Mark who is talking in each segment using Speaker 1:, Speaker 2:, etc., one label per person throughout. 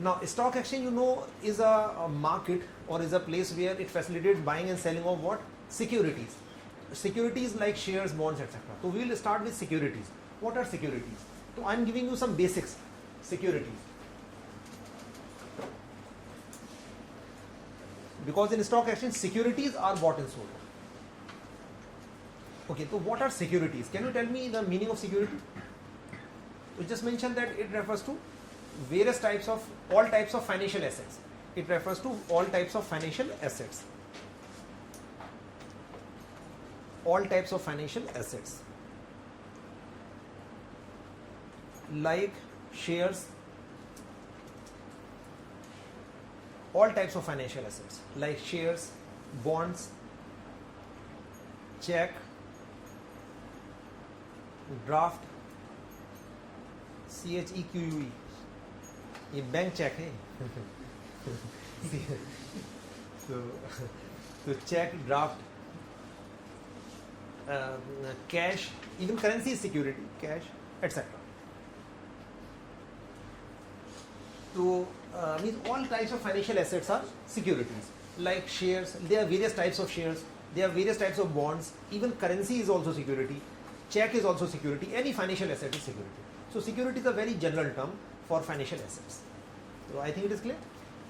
Speaker 1: Now, stock exchange, is a market or is a place where it facilitates buying and selling of what? Securities. Securities like shares, bonds, etc. So, we will start with securities. What are securities? So, I am giving you some basics. Securities. Because in stock exchange, securities are bought and sold. Okay, so what are securities? Can you tell me the meaning of security? We just mentioned that it refers to all types of financial assets. It refers to all types of financial assets. All types of financial assets. Like shares, all types of financial assets like shares, bonds, check, draft, CHEQUE, ये bank cheque है तो cheque, draft, cash, even currency is security, cash, etc. So means all types of financial assets are securities. Like shares, there are various types of shares, there are various types of bonds, even currency is also security, check is also security, any financial asset is security. So security is a very general term for financial assets. So I think it is clear.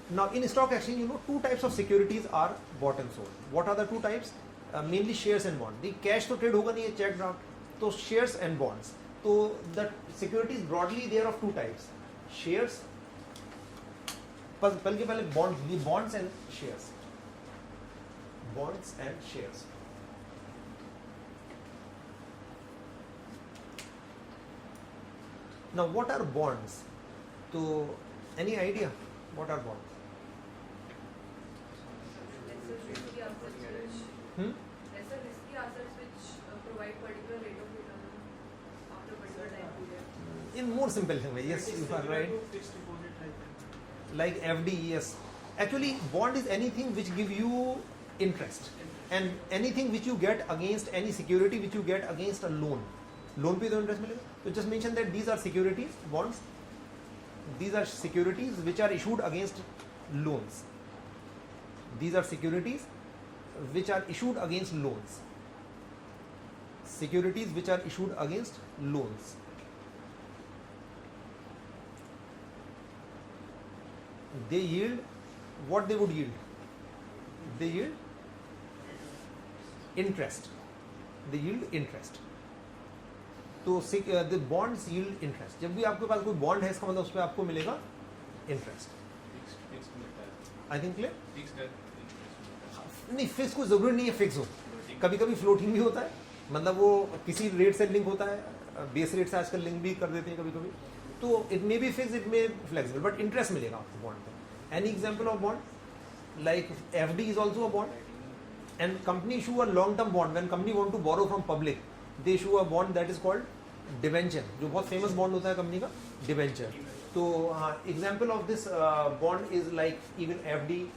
Speaker 1: Now in stock exchange, two types of securities are bought and sold. What are the two types? Mainly shares and bonds. The cash तो trade होगा नहीं है, check draft. तो shares and bonds. So the securities broadly they are of two types. Shares, बल्कि पहले bonds and shares. Bonds and shares. Now what are bonds? So any idea what are bonds?
Speaker 2: Lesser risky assets which provide particular rate of return after particular time period.
Speaker 1: In more simple language, yes, you are right. Like FD, yes. Actually, bond is anything which give you interest, and anything which you get against any security which you get against a loan. Loan पे तो interest मिलेगा. So just mention that these are securities, bonds. These are securities which are issued against loans. These are securities which are issued against loans. Securities which are issued against loans. They yield what they would yield. They yield interest. They yield interest. तो the bonds yield interest. जब भी आपके पास कोई bond है इसका मतलब उस पर आपको मिलेगा इंटरेस्ट. आई थिंक क्लियर. नहीं, फिक्स कोई जरूरी नहीं है फिक्स हो. कभी कभी फ्लोटिंग भी होता है, मतलब वो किसी रेट से लिंक होता है, बेस रेट से आजकल लिंक भी कर देते हैं कभी कभी. तो it may be fix, it may flexible, but interest मिलेगा आपको बॉन्ड पे. Any example of bond like FD is also a bond, and company issue a long term bond. When company want to borrow from public they issue a bond that is called debenture, जो बहुत famous bond होता है company का, debenture. तो example of this bond is like even FD,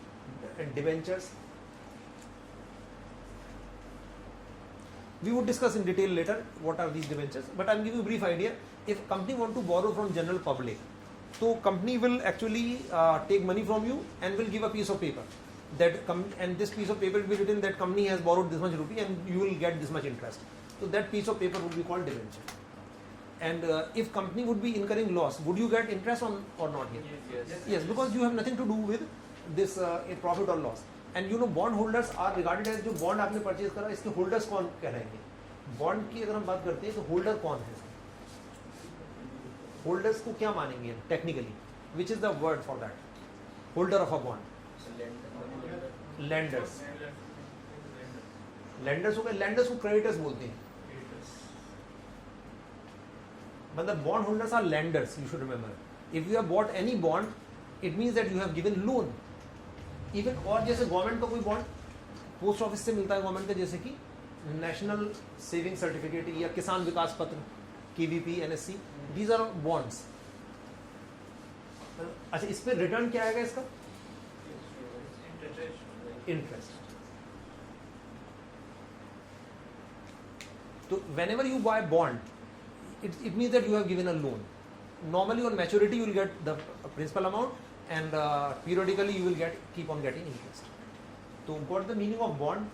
Speaker 1: debentures. We would discuss in detail later what are these debentures, but I'll give you a brief idea. If company want to borrow from general public, so company will actually take money from you and will give a piece of paper and this piece of paper will be written that company has borrowed this much rupee and you will get this much interest. So that piece of paper would be called debenture. And if company would be incurring loss, would you get interest on or not here? Yes, because you have nothing to do with this profit or loss. And you know bond holders are regarded as, जो bond आपने purchase करा इसके holders कौन कहलाएंगे? Bond की अगर हम बात करते हैं तो होल्डर कौन है? होल्डर्स को क्या मानेंगे technically? Which is the word for that? Holder of a bond. Lenders. Lenders हो गए. लेंडर्स को क्रेडिटर्स बोलते हैं. मतलब bond holders are lenders, you should remember. If you have bought any bond it means that you have given loan. Even और जैसे government का कोई बॉन्ड पोस्ट ऑफिस से मिलता है गवर्नमेंट का, जैसे कि नेशनल सेविंग सर्टिफिकेट या Kisan Vikas Patra, KVP, NSC, these are bonds. अच्छा, इस पे रिटर्न क्या आएगा इसका? इंटरेस्ट. तो whenever you buy bond it means that you have given a loan. Normally on maturity you will get the principal amount and periodically you will keep on getting interest. So what the meaning of bond?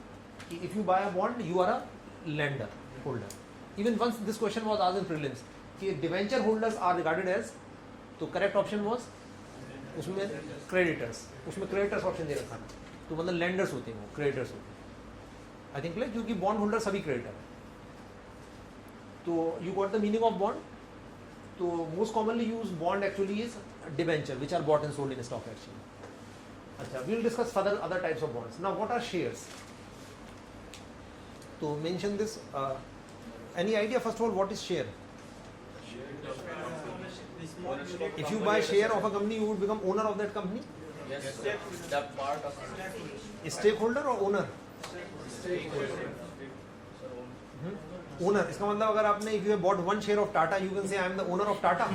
Speaker 1: If you buy a bond, you are a lender, holder. Even once this question was asked in prelims, कि debenture holders are regarded as, तो correct option was उसमें creditors, उसमें creditors option दे रखा था, तो मतलब lenders होते हैं वो, creditors होते हैं. I think like क्योंकि bond holder सभी creditor हैं. तो you got the meaning of bond. तो most commonly used bond actually is debenture, which are bought and sold in stock exchange. अच्छा, we will discuss further other types of bonds. Now, what are shares? To mention this, any idea first of all what is share? If you buy share of a company, you would become owner of that company.
Speaker 3: Yes, sir. That part of
Speaker 1: Stakeholder or owner? Owner. इसका मतलब अगर आपने if you have bought one share of Tata, you can say I am the owner of Tata.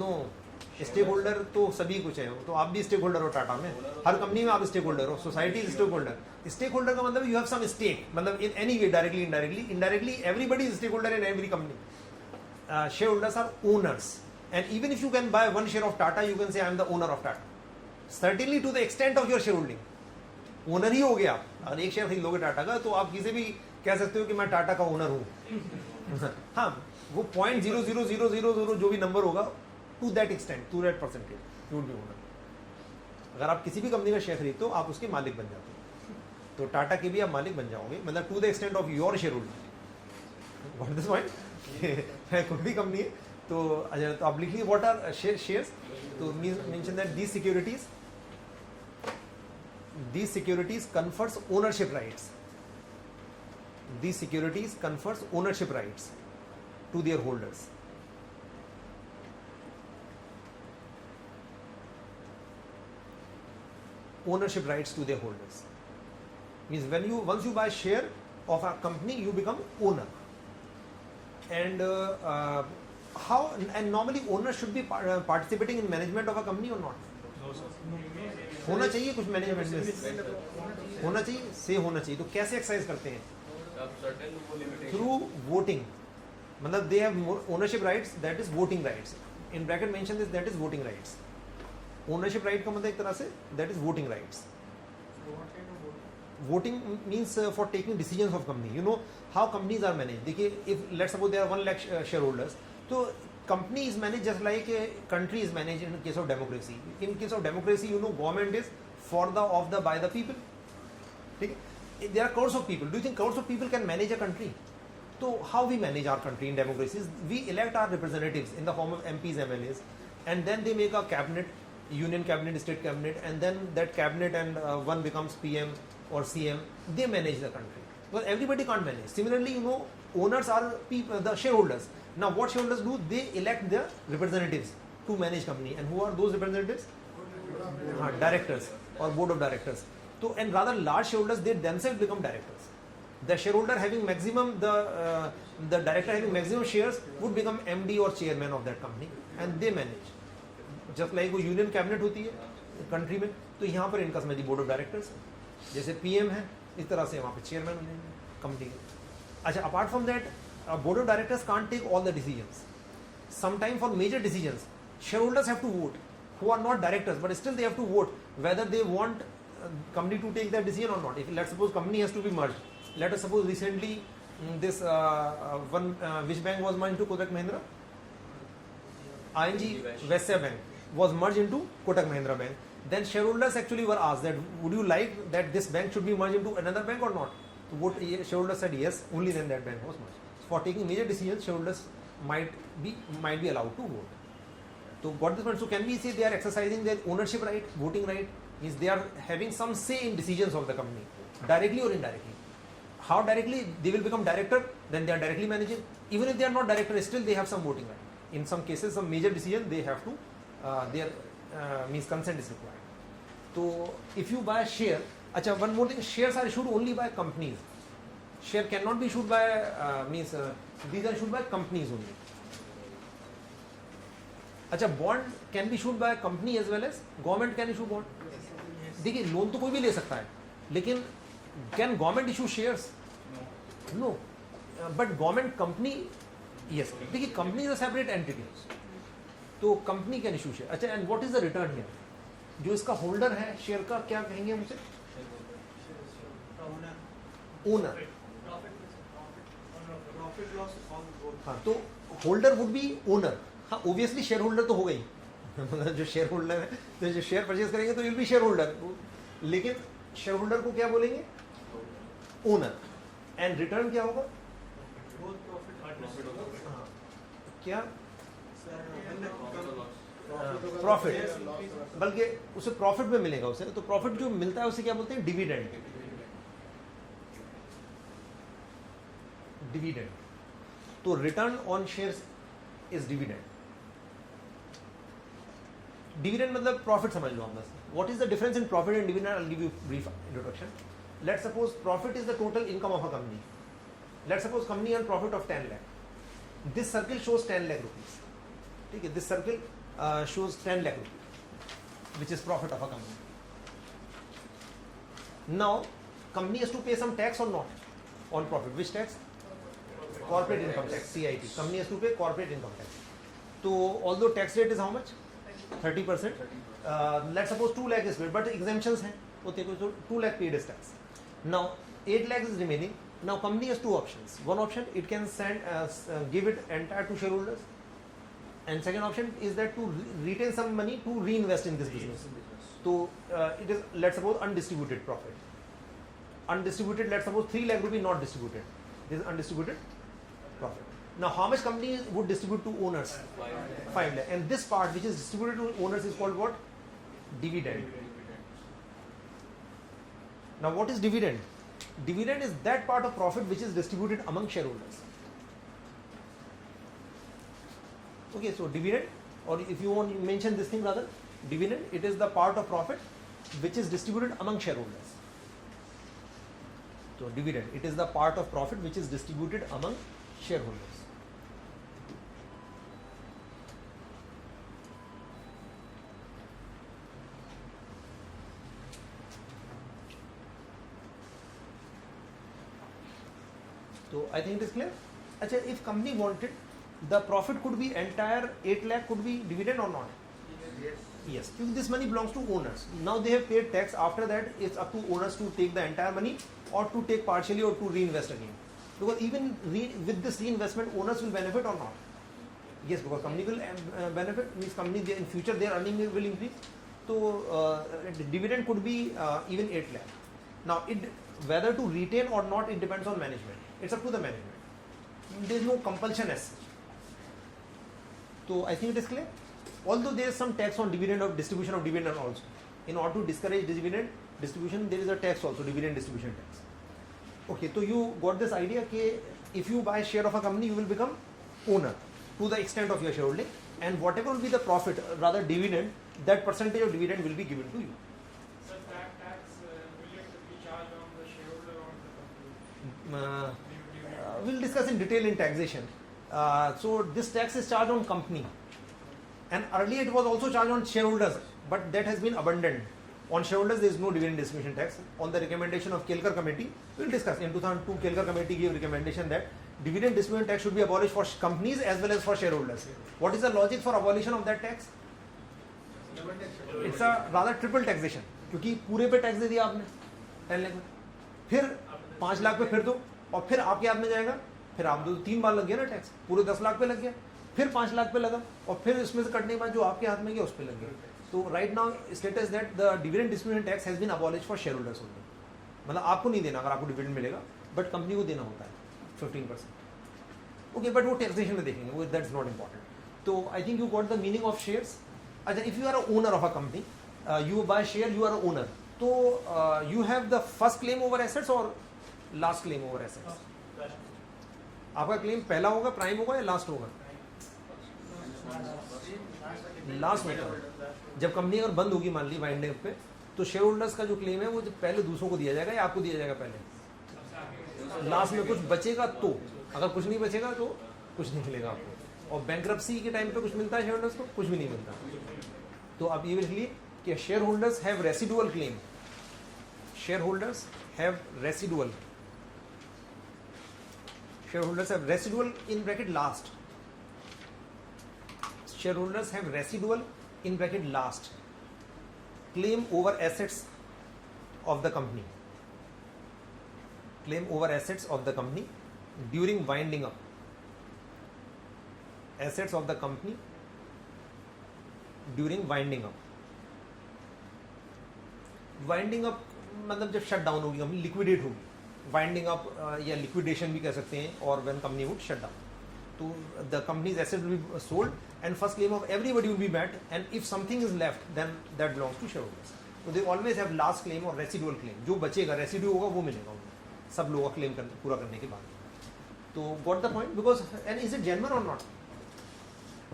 Speaker 1: No. Stake holder तो सभी कुछ है, तो आप भी स्टेक होल्डर हो टाटा में, हर कंपनी में आप स्टेक होल्डर हो, society stake holder. Stake holder का मतलब यू हैव सम स्टेक, मतलब in any way, directly indirectly everybody is stake holder in every company. Share holders are owners, and even if you can buy one share of Tata, you can say I am the owner of Tata. Certainly to the extent of your share holding, owner ही हो गया. और एक share खरीद लोगे टाटा का, तो आप किसी भी कह सकते हो कि मैं टाटा का ओनर हूँ. हाँ, वो 0.00000 जो भी नंबर होगा, to that extent, to that percentage, you would be owner. अगर आप किसी भी कंपनी का शेयर खरीदते हो, आप उसके मालिक बन जाते हो. तो टाटा के भी आप मालिक बन जाओगे, मतलब to the extent of your share holding. What this point? कोई भी कंपनी है तो आप लिखिए व्हाट आर शेयर्स. तो mention that these securities confers ownership rights. These securities confers ownership rights to their holders. Ownership rights to their holders means once you buy share of a company, you become owner. And normally owners should be participating in management of a company or not? होना चाहिए कुछ management में, होना चाहिए, से होना चाहिए. तो कैसे एक्सरसाइज करते हैं? Through voting. मतलब they have ownership rights, that is voting rights. In bracket mention this, that is voting rights. Ownership right का मतलब एक तरह से that is voting rights. Voting means for taking decisions of company. You know how companies are manage. देखिए, if let's suppose there are 1 lakh share holders, तो company is manage just like a country is manage in case of democracy. In case of democracy, you know, government is for the of the by the people. ठीक है, there are crores of people. Do you think crores of people can manage a country? तो how we manage our country in democracy? We elect our representatives in the form of MPs, MLAs, and then they make a cabinet, union cabinet, state cabinet, and then that cabinet and one becomes PM or CM. They manage the country. But everybody can't manage. Similarly, you know, owners are people, the shareholders. Now, what shareholders do? They elect their representatives to manage company. And who are those representatives? Directors or board of directors. So, and rather large shareholders, they themselves become directors. The shareholder having maximum, the director having maximum shares would become MD or chairman of that company, and they manage. Just like वो union cabinet होती है country में, तो यहाँ पर इनका समझिए board of directors, जैसे PM है, इस तरह से वहाँ पे चेयरमैन हो जाएंगे कंपनी के. अच्छा, apart from that, board of directors can't take all the decisions. Sometime for major decisions, share holders have to vote, who are not directors, but still they have to vote whether they want company to take that decision और not. If let's suppose company has to be merged, let us suppose recently this which bank was merged into Kotak Mahindra? ING Vysya Bank was merged into Kotak Mahindra Bank. Then shareholders actually were asked that would you like that this bank should be merged into another bank or not? So what shareholders said yes. Only then that bank was merged. For taking major decisions, shareholders might be allowed to vote. So got this point? So can we say they are exercising their ownership right, voting right? Means they are having some say in decisions of the company, directly or indirectly. How directly? They will become director, then they are directly managing. Even if they are not director, still they have some voting right. In some cases, some major decision they have to, means consent is required. So if you buy a share, acha, one more thing, shares are issued only by companies. Share cannot be issued by, these are issued by companies only. अच्छा, bond can be issued by company as well as government can issue bond. देखिए, loan तो कोई भी ले सकता है, लेकिन can government issue shares? No. But government company, yes. देखिए, company is a separate entity. तो कंपनी कैन इशू शेयर. अच्छा, and what is the return here? जो इसका होल्डर है शेयर का, क्या कहेंगे हम उसे? ओनर. हाँ, तो होल्डर वुड बी ओनर. हाँ, ऑब्वियसली शेयर होल्डर तो हो गई. जो शेयर होल्डर है, तो जो शेयर परचेज करेंगे तो विल बी शेयर होल्डर. लेकिन शेयर होल्डर को क्या बोलेंगे? ओनर. एंड रिटर्न क्या होगा? हाँ, क्या? प्रॉफिट. बल्कि उसे प्रॉफिट में मिलेगा उसे. तो प्रॉफिट जो मिलता है उसे क्या बोलते हैं? डिविडेंड. डिविडेंड. तो return on shares is dividend. Dividend मतलब प्रॉफिट समझ लो आप बस. What is the difference in profit and dividend? I will give you brief introduction. Let's suppose profit is the total income of a company. Let's suppose company earn profit of 10 lakh. This circle shows 10 lakh rupees. ठीक है, this circle shows 10 lakh rupees, which is profit of a company. Now, company has to pay some tax or not on profit. Which tax? Corporate income tax, CIT. Company has to pay corporate income tax. So, although tax rate is how much? 30%. Let's suppose 2 lakh is paid, but exemptions हैं. Okay, so 2 lakh paid is tax. Now, 8 lakh is remaining. Now, company has two options. One option, it can give it entire to shareholders. And second option is that to retain some money to reinvest in this business. So it is, let's suppose, undistributed profit. Undistributed, let's suppose 3 lakh rupees not distributed. This is undistributed profit. Now how much company would distribute to owners? 5 lakh. And this part which is distributed to owners is called what? Dividend. Now what is dividend? Dividend is that part of profit which is distributed among shareholders. Okay, so dividend, or if you want to mention this thing rather, dividend, it is the part of profit which is distributed among shareholders. So dividend, it is the part of profit which is distributed among shareholders. So I think it is clear. Achha, if company wanted, the profit could be entire 8 lakh could be dividend or not? Yes. Because this money belongs to owners. Now they have paid tax. After that, it's up to owners to take the entire money or to take partially or to reinvest again. Because even with this reinvestment, owners will benefit or not? Yes, because company will benefit. Means company in future their earning will increase. So dividend could be even 8 lakh. Now whether to retain or not, it depends on management. It's up to the management. There is no compulsion as such. So I think it is clear. Although there is some tax on dividend or distribution of dividend also. In order to discourage dividend distribution, there is a tax also, dividend distribution tax. Okay, so you got this idea that if you buy share of a company, you will become owner to the extent of your shareholding, and whatever will be the profit, rather dividend, that percentage of dividend will be given to you.
Speaker 4: So that tax will it be charged on the shareholder or on the company?
Speaker 1: We'll discuss in detail in taxation. So this tax is charged on company, and earlier it was also charged on shareholders, but that has been abandoned. On shareholders there is no dividend distribution tax. On the recommendation of Kelkar committee, we will discuss. In 2002, Kelkar committee gave recommendation that dividend distribution tax should be abolished for companies as well as for shareholders. What is the logic for abolition of that tax? It's a rather triple taxation. क्योंकि पूरे पे tax दे दिया आपने 10 लाख में, फिर 5 लाख पे फिर दो, और फिर आपके हाथ में जाएगा, फिर आप दो, 3 बार लग गया ना टैक्स, पूरे 10 लाख पे लग गया, फिर 5 लाख पे लगा, और फिर इसमें से कटने के बाद जो आपके हाथ में गया उस पे लग गया. तो right now status that the dividend distribution tax has been abolished for share holders only. मतलब आपको नहीं देना अगर आपको डिविडेंड मिलेगा, बट कंपनी को देना होता है 15%. ओके, बट वो टैक्सेशन में देखेंगे, वो दैट्स नॉट इंपॉर्टेंट. तो I think you got the meaning of shares. अच्छा, if you are a owner of a company, you buy share, you are a owner. So you have the first claim over assets or last claim over assets? आपका claim पहला होगा, prime होगा या last होगा? Last होगा. जब company अगर बंद होगी मान ली वाइंड अप पे, तो शेयर होल्डर्स का जो क्लेम है वो पहले दूसरों को दिया जाएगा या आपको दिया जाएगा पहले? लास्ट में कुछ बचेगा तो, अगर कुछ नहीं बचेगा तो कुछ नहीं मिलेगा आपको. और बैंक्रप्सी के टाइम पे कुछ मिलता है शेयर होल्डर्स को? कुछ भी नहीं मिलता. तो आप ये लिख लिए कि shareholders have residual claim. Shareholders have residual. Shareholders have residual in bracket last. shareholders have residual in bracket last claim over assets of the company. Claim over assets of the company during winding up. Assets of the company during winding up. Winding up मतलब जब shut down होगी company, liquidate होगी. Winding up या liquidation भी कह सकते हैं, और when company would shut down. तो the company's asset will be sold and first claim of everybody will be met, and if something is left then that belongs to shareholders. तो they always have last claim और residual claim. जो बचेगा residue होगा वो मिलेगा उनको सब लोगों का क्लेम पूरा करने के बाद. तो got the point. Because and is it genuine और not?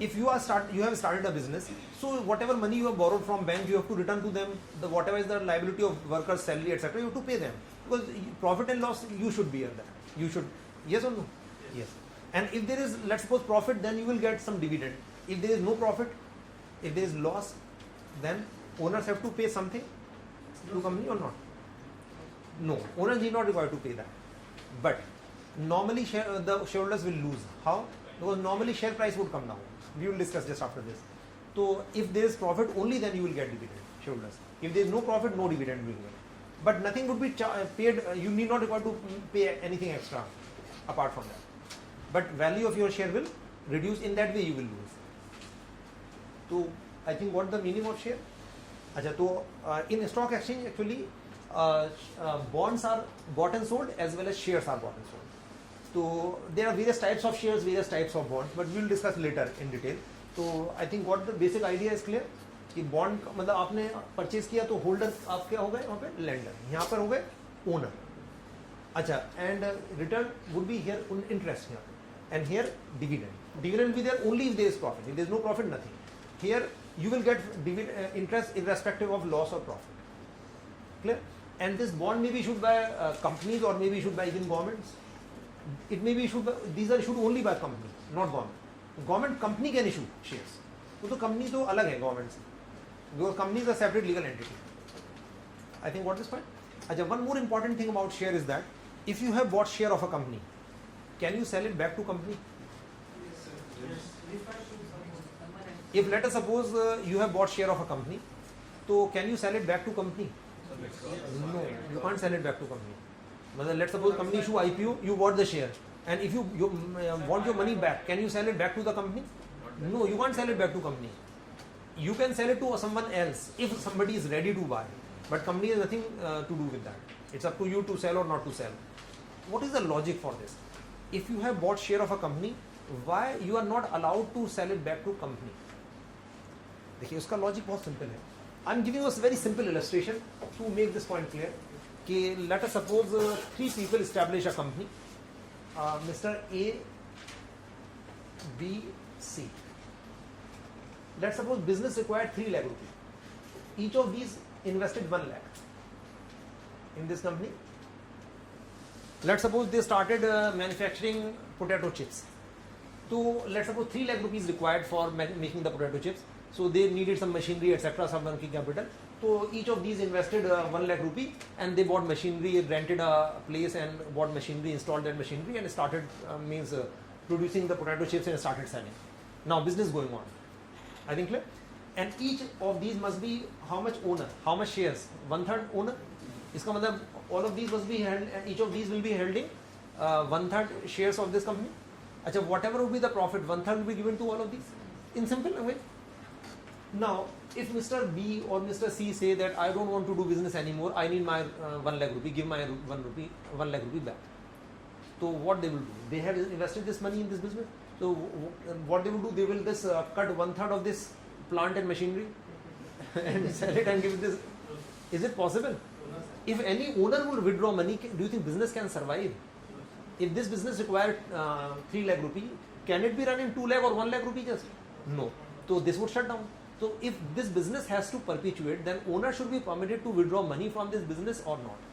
Speaker 1: If you have started a business, so whatever money you have borrowed from bank, you have to return to them. Whatever is the liability of workers' salary, etc., you have to pay them, because profit and loss you should bear that. You should, yes or no? Yes. And if there is, let's suppose, profit, then you will get some dividend. If there is no profit, if there is loss, then owners have to pay something to company or not? No, owners need not require to pay that. But normally the shareholders will lose. How? Because normally share price would come down. We will discuss just after this. So if there is profit, only then you will get dividend, shareholders. If there is no profit, no dividend will get. But nothing would be paid. You need not require to pay anything extra apart from that. But value of your share will reduce. In that way, you will lose. So I think what the meaning of share? Acha, so in stock exchange actually bonds are bought and sold as well as shares are bought and sold. So there are various types of shares, various types of bonds, but we will discuss later in detail. So I think what the basic idea is clear कि bond मतलब आपने purchase किया तो holder आप क्या हो गए वहाँ पे, लेंडर. यहाँ पर हो गए ओनर. अच्छा, and return would be here interest here, and here dividend. Dividend will be there only if there is profit. If there is no profit, nothing. Here you will get interest irrespective of loss or profit. Clear? And this bond may be issued by companies or may be issued by even governments. It may be issued by, these are issued only by company, not government. Government company can issue shares. तो company तो अलग है government से, because company is a separate legal entity. I think what is point? अच्छा, one more important thing about share is that if you have bought share of a company, can you sell it back to company? If let us suppose you have bought share of a company, so can you sell it back to company? No, you can't sell it back to company. But let's suppose company issue IPO, you bought the share, and if you want your money back, can you sell it back to the company? No, you can't sell it back to company. You can sell it to someone else if somebody is ready to buy, but company has nothing to do with that. It's up to you to sell or not to sell. What is the logic for this? If you have bought share of a company, why you are not allowed to sell it back to company? देखिए उसका logic बहुत simple है. I am giving us very simple illustration to make this point clear कि let us suppose 3 people establish a company, Mr. A, B, C. Let's suppose business required 3 lakh rupees. Each of these invested 1 lakh in this company. Let's suppose they started manufacturing potato chips. So let's suppose 3 lakh rupees required for making the potato chips. So they needed some machinery, etc., some working capital. So each of these invested 1 lakh rupee, and they bought machinery, rented a place and bought machinery, installed that machinery, and started producing the potato chips and started selling. Now business going on. I think clear? And each of these must be how much owner, how much shares? 1/3 owner. इसका मतलब all of these must be held, and each of these will be holding 1/3 shares of this company. अच्छा, whatever will be the profit, 1/3 will be given to all of these. In simple way. Now, if Mr. B or Mr. C say that I don't want to do business anymore, I need my 1 lakh rupee, give my 1 lakh rupee back. So what they will do? They have invested this money in this business. So what they will do? They will just cut 1/3 of this plant and machinery and sell it and give it this. Is it possible? If any owner will withdraw money, do you think business can survive? If this business required 3 lakh rupee, can it be run in 2 lakh or 1 lakh rupee just? No. So this would shut down. So if this business has to perpetuate, then owner should be permitted to withdraw money from this business or not?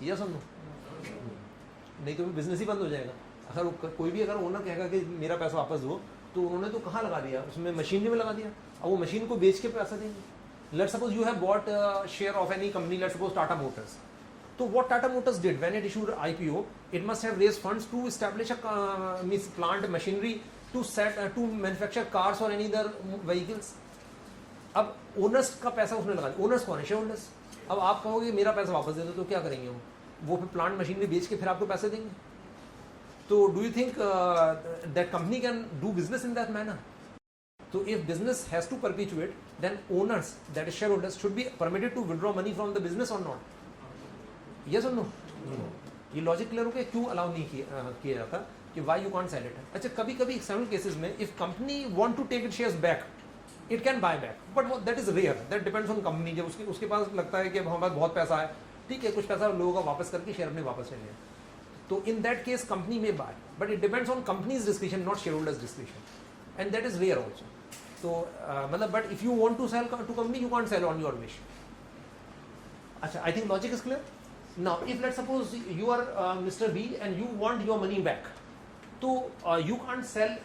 Speaker 1: Yes or no? नहीं तो business ही बंद हो जाएगा. अगर कोई भी अगर owner कहेगा कि मेरा पैसा वापस दो, तो उन्होंने तो कहाँ लगा दिया, उसमें मशीनरी में लगा दिया. अब वो मशीन को बेच के पैसा देंगे. Let's suppose you have bought a share of any company, let's suppose Tata Motors. So what Tata Motors did when it issued IPO, it must have raised funds to establish a plant, machinery, to manufacture cars or any other vehicles. अब owners का पैसा उसने लगा दिया. Owners कौन है? Share holders. अब आप कहोगे मेरा पैसा वापस दे दो, तो क्या करेंगे वो फिर प्लांट मशीनरी बेच के फिर आपको पैसे देंगे. तो do you think that company can do business in that manner? So if business has to perpetuate, then owners, that is shareholders, should be permitted to withdraw money from the business or not? Yes or no? No. ये logic clear हो गया क्यों allow नहीं किया जाता कि why you can't sell it. अच्छा कभी कभी एक्सेप्शनल केसेस में if company want to take its shares back, it can buy back, but that is rare. That depends on company. जब उसके पास लगता है कि हमारे पास बहुत पैसा है, ठीक है, कुछ पैसा लोगों का वापस करके शेयर अपने वापस ले लें, तो in that case company may buy, but it depends on company's discretion, not shareholders' discretion, and that is rare also. So मतलब but if you want to sell to company, you can't sell on your wish. अच्छा, I think logic is clear. Now if let's suppose you are Mr. B and you want your money back, so you can't sell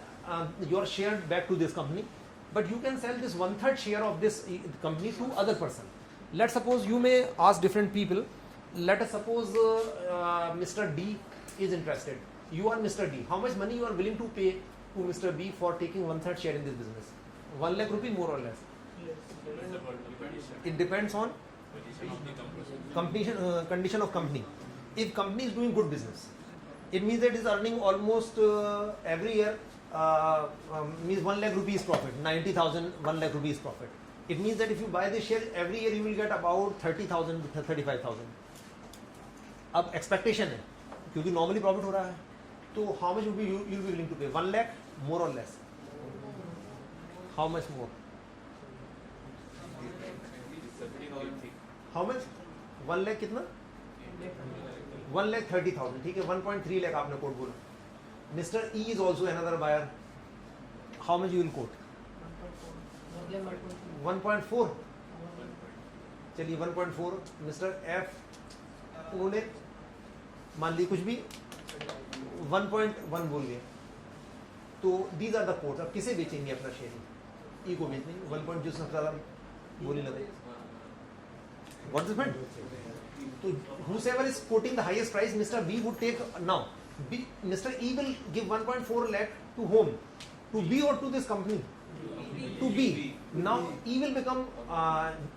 Speaker 1: your share back to this company, but you can sell this 1/3 share of this company to other person. Let's suppose you may ask different people. Let us suppose Mr. D is interested. You are Mr. D. How much money you are willing to pay to Mr. B for taking 1/3 share in this business? 1 lakh rupee, more or less. It depends on condition of company. If company is doing good business, it means that it is earning almost every year means 1 lakh rupees profit, 90,000, 1 lakh rupees profit. It means that if you buy this share every year you will get about 30,000 to 35,000. अब expectation है क्योंकि normally profit हो रहा है, तो how much you'll be willing to pay? 1 lakh, more or less. How much more? How much? 1 lakh कितना? 1,30,000. ठीक है, 1.3 lakh आपने कोट बोला. Mr. E is also another buyer. How much you will quote? 1.4. चलिए 1.4. Mr. F उन्होंने मान ली कुछ भी 1.1 बोल दिया. तो these are the quotes. अब किसे बेचेंगे अपना शेयर? ई को बेचने 1 पॉइंट जो सबसे ज़्यादा बोली लगे. What is the point? So whosoever is quoting the highest price, Mr. B would take now. Mr. E will give 1.4 lakh to whom? To B or to this company? To B. Now E will become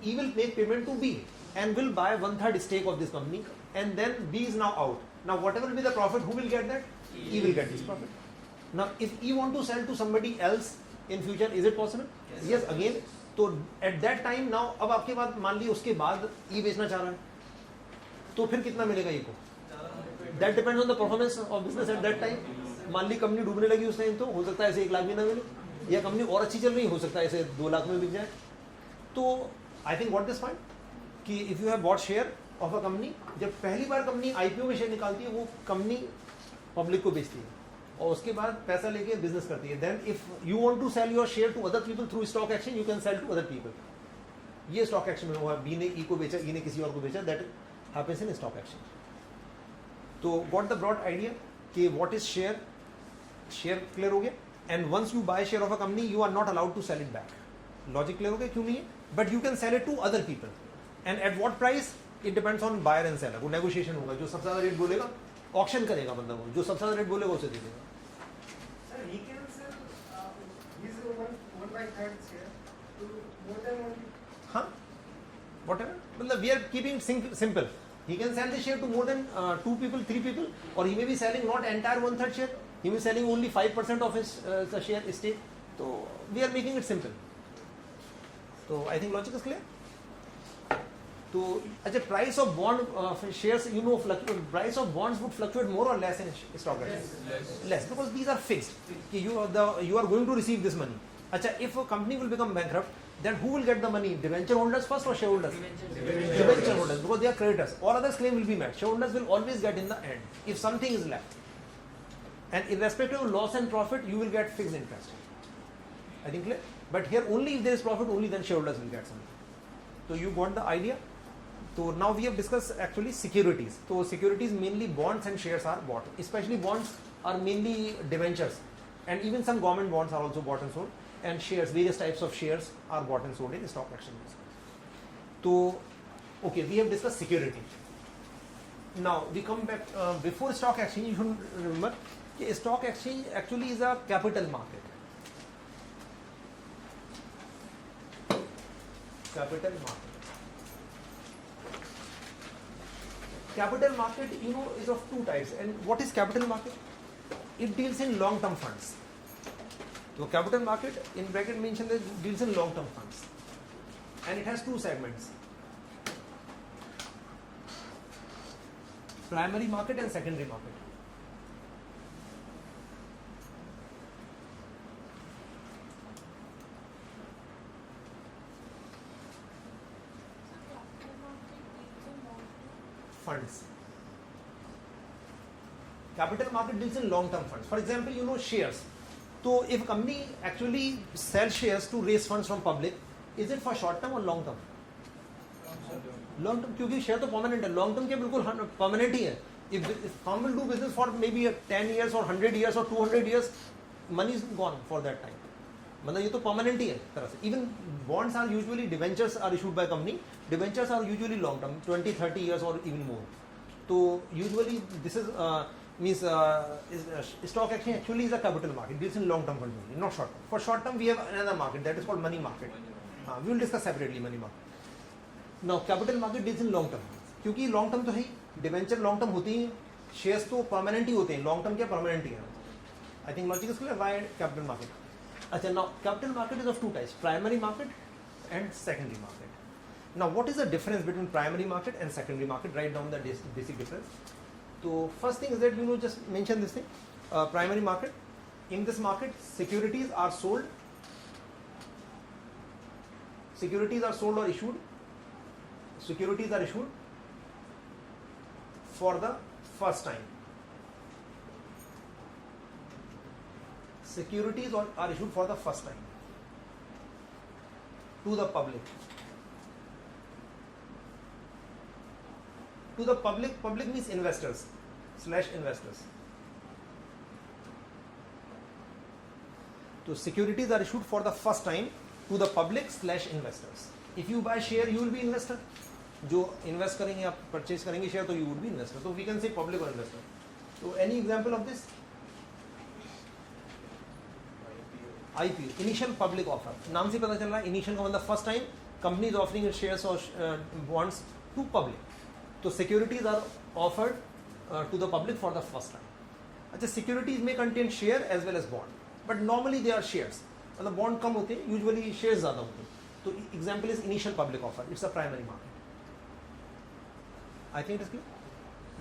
Speaker 1: E will make payment to B and will buy 1/3 stake of this company, and then B is now out. Now whatever will be the profit, who will get that? E will get this profit. Now if E want to sell to somebody else in future, is it possible? Yes again. तो at that time now अब आपके बाद मान ली उसके बाद E बेचना चाह रहा है, तो फिर कितना मिलेगा E को? That depends on the performance of business at that time. मान ली कंपनी डूबने लगी उस टाइम, तो हो सकता है ऐसे 1 लाख भी ना मिले, या कंपनी और अच्छी चल रही, हो सकता है ऐसे 2 लाख में बिक जाए. तो I think what this point कि if you have bought share of a company, जब पहली बार कंपनी आईपीओ में शेयर निकालती है, वो कंपनी पब्लिक को बेचती है और उसके बाद पैसा लेके बिजनेस करती है. Then if you want to sell your share to other people through stock exchange, you can sell to other people. ये स्टॉक एक्सचेंज में हुआ, बी ने ई को बेचा, ई ने किसी और को बेचा, that happens in stock exchange. तो गॉट द ब्रॉड आइडिया कि what is share. Share clear हो गया. And once you buy share of a company, you are not allowed to sell it back. Logic clear हो गया क्यों नहीं है? But you can sell it to other people, and at what price it depends on buyer and seller. वो negotiation होगा, जो सबसे ज्यादा रेट बोलेगा ऑक्शन करेगा बंदा, वो जो सबसे ज्यादा रेट बोलेगा उसे दे देगा.
Speaker 4: He can sell his 1/3 share to more than one.
Speaker 1: हाँ, whatever. मतलब we are keeping simple. He can sell the share to more than 2 people, 3 people, or he may be selling not entire 1/3 share. He may be selling only 5% of his share stake. So we are making it simple. So I think logic is clear. तो अच्छा, price of bond shares, you know, price of bonds would fluctuate more or less in stock exchange. Less, because these are fixed. You are going to receive this money. अच्छा, if a company will become bankrupt, then who will get the money? Debenture holders first or shareholders? Debenture holders, because they are creditors. All others claim will be met. Shareholders will always get in the end if something is left. And irrespective of loss and profit, you will get fixed interest. I think clear. But here only if there is profit, only then shareholders will get something. So you got the idea. So now we have discussed actually securities. So securities, mainly bonds and shares are bought. Especially bonds are mainly debentures, and even some government bonds are also bought and sold. And shares, various types of shares are bought and sold in stock exchanges. So okay, we have discussed security. Now we come back before stock exchange. You should remember कि stock exchange actually is a capital market. Capital market. Capital market, you know, is of two types. And what is capital market? It deals in long-term funds. So capital market, in bracket mentioned, that it deals in long-term funds, and it has two segments: primary market and secondary market. Funds. Capital market deals in long-term funds. For example, you know, shares. So if a company actually sells shares to raise funds from public, is it for short term or long term? Long term, क्योंकि share तो permanent है. Long term के बिल्कुल permanent ही है. If firm will do business for maybe 10 years or 100 years or 200 years, money is gone for that time. मतलब ये तो permanent ही है तरह से. Even bonds are usually, debentures are issued by company. Debentures are usually long term, 20-30 years or even more. So usually this is means stock exchange actually is a capital market. Deals in long term funds only, not short term. For short term we have another market that is called money market. We will discuss separately money market. Now capital market deals in long term. क्योंकि long term तो है ही, debenture long term होती है, shares तो permanent ही होते हैं, long term क्या permanent ही है. I think logic is clear. Why capital market? अच्छा, now capital market is of two types: primary market and secondary market. Now what is the difference between primary market and secondary market? Write down the basic difference. So first thing is that, you know, just mention this thing. Primary market. In this market, securities are sold. Securities are sold or issued. Securities are issued for the first time. Securities are issued for the first time to the public. To the public, public means investors / investors. So securities are issued for the first time to the public / investors. If you buy share, you will be investor. जो invest करेंगे, आप purchase करेंगे share, तो you would be investor. So we can say public or investor. So any example of this? IPO, initial public offer. नाम से पता चल रहा है, initial का मतलब first time company is offering its shares or bonds to public. तो securities are offered to the public for the first time. अच्छा, securities may contain share as well as bond, but normally they are shares. मतलब bond कम होते हैं, usually shares ज़्यादा होते हैं. तो example is initial public offer. It's a primary market. I think it is clear.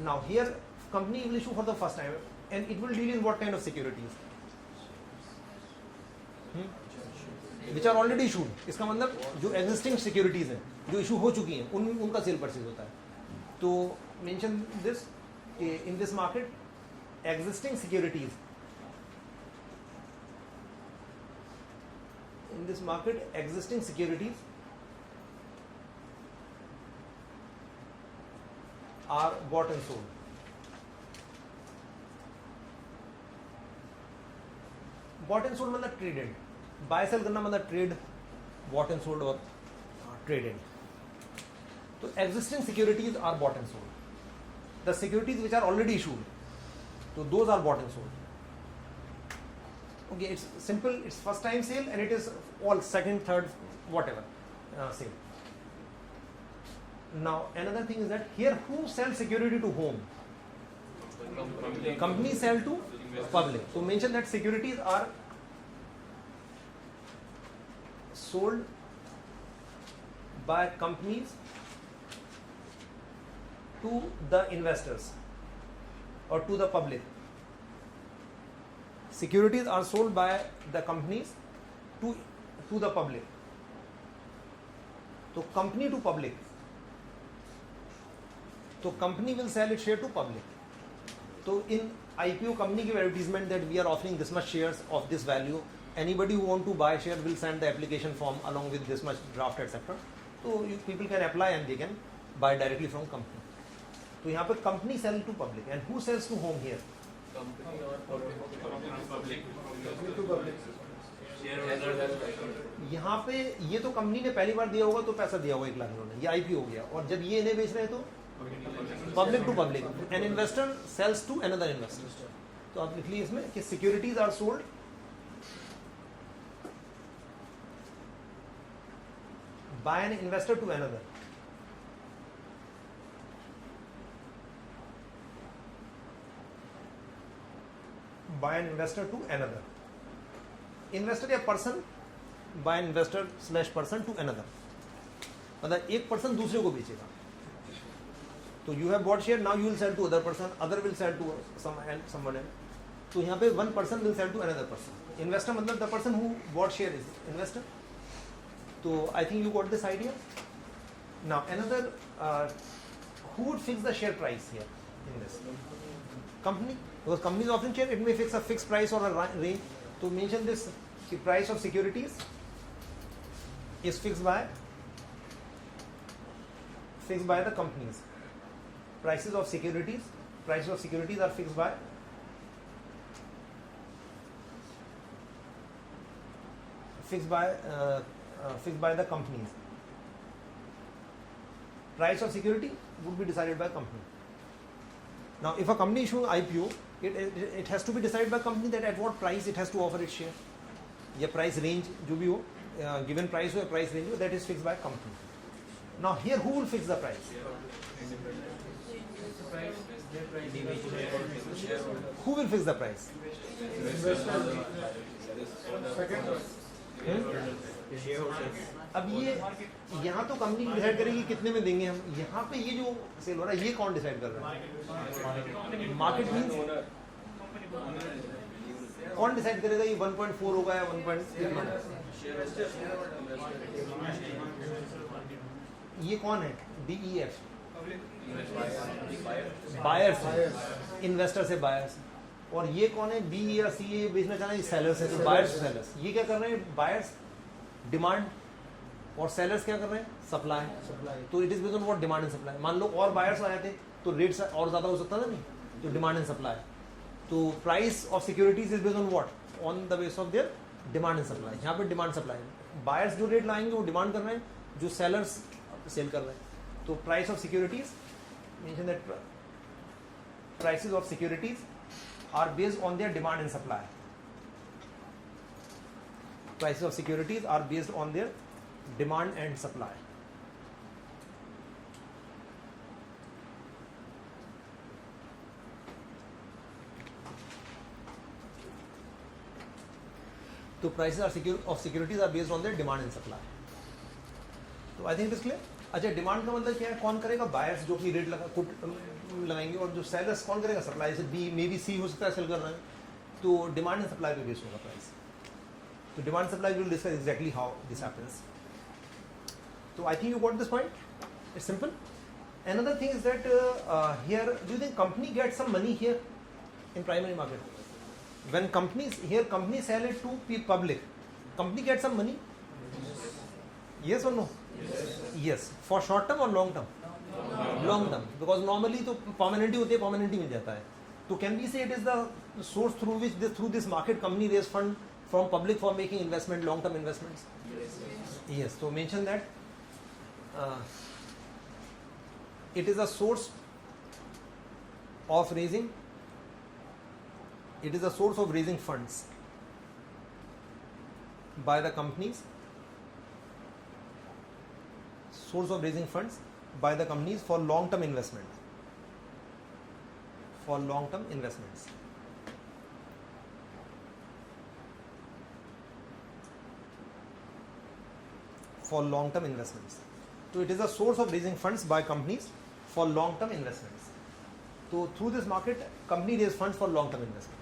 Speaker 1: Now here company will issue for the first time, and it will deal in what kind of securities? Which are already issued. इसका मतलब जो existing securities हैं, जो issue हो चुकी हैं, उनका sale purchase होता है. तो mention this, in this market, existing securities. In this market, existing securities are bought and sold. Bought and sold मतलब traded. Buy sell करना मतलब trade, bought and sold और traded. So existing securities are bought and sold. The securities which are already issued, so those are bought and sold. Okay, it's simple. It's first time sale, and it is all second, third, whatever sale. Now another thing is that here, who sells security to whom? Company sell to public. So mention that securities are sold by companies to the investors or to the public. Securities are sold by the companies to the public. So company to public. So company will sell its share to public. So in IPO, company give advertisement that we are offering this much shares of this value. Anybody who want to buy share will send the application form along with this much draft, etc. So people can apply and they can buy directly from company. So यहाँ पे company sell to public, and who sells to whom here?
Speaker 3: Company or public.
Speaker 1: यहाँ पे ये तो company ने पहली बार दिया होगा तो पैसा दिया होगा 1 लाख इन्होंने, ये आईपीओ हो गया. और जब ये इन्हें बेच रहे हैं तो public to public, an investor sells to another investor. तो आप लिख लीजिए इसमें कि securities are sold by an investor to another. By an investor to another. Investor या person by an investor slash person to another. मतलब एक person दूसरे को बेचेगा. तो you have bought share, now you will sell to other person, other will sell to someone else. तो यहाँ पे one person will sell to another person. Investor मतलब the person who bought share is investor. तो I think you got this idea. Now another who would fix the share price here in this? Company, because companies often share, it may fix a fixed price or a range. To mention this, the price of securities is fixed by the companies. Prices of securities are fixed by the companies. Price of security would be decided by company. Now, if a company issues IPO, it has to be decided by company that at what price it has to offer its share. या price range जो भी हो, given price हो या price range हो, that is fixed by company. Now, here who will fix the price? Who will fix the price? अब ये यहाँ तो कंपनी डिसाइड करेगी कितने में देंगे हम. यहाँ पे ये जो सेल हो रहा है ये कौन डिसाइड कर रहा है? मार्केट मींस कौन डिसाइड करेगा ये 1.4 होगा या 1.3? ये कौन है? DEF, बायर्स, इन्वेस्टर से बायर्स. और ये कौन है? BE या CA बेचना चाह रहे हैं, सेलर्स है. तो बायर्स सेलर्स ये क्या कर रहे हैं? बायर्स डिमांड और सेलर्स क्या कर रहे हैं? सप्लाई. तो it is based on what? Demand and supply. मान लो और बायर्स आ जाते तो रेट्स और ज्यादा हो सकता था नहीं. तो डिमांड एंड सप्लाई. तो price of securities is based on what? On the base of their demand and supply. यहाँ पे डिमांड सप्लाई. बायर्स जो रेट लाएंगे वो डिमांड कर रहे हैं, जो सेलर्स सेल कर रहे हैं. तो price of securities, mention that prices of securities are based on their demand and supply. Prices of securities are based on their demand and supply. So prices of securities are based on their demand and supply. So I think it is clear. अच्छा, demand का मतलब क्या है? कौन करेगा? Buyers जो कि rate लगाएंगे. और जो सेलर्स कौन करेगा? सप्लाई से. बी मे बी सी हो सकता है सेल कर रहे हैं. तो डिमांड एंड सप्लाई पे बेस होगा प्राइस. तो demand supply will discuss exactly how this happens. तो I think you got this point. It's simple. Another thing is that here do you think company get some money here in primary market? When companies here company sell it to public, company get some money? Yes और no? Yes. For short term or long term? Long term. Because normally तो permanently होते हैं, permanently मिल जाता है. तो can we say it is the source through which through this market company raise fund from public for making investment, long term investments? Yes. So mention that it is a source of raising. It is a source of raising funds by the companies. Source of raising funds by the companies for long-term investments. For long-term investments. For long-term investments. So it is a source of raising funds by companies for long-term investments. So through this market, company raise funds for long-term investment.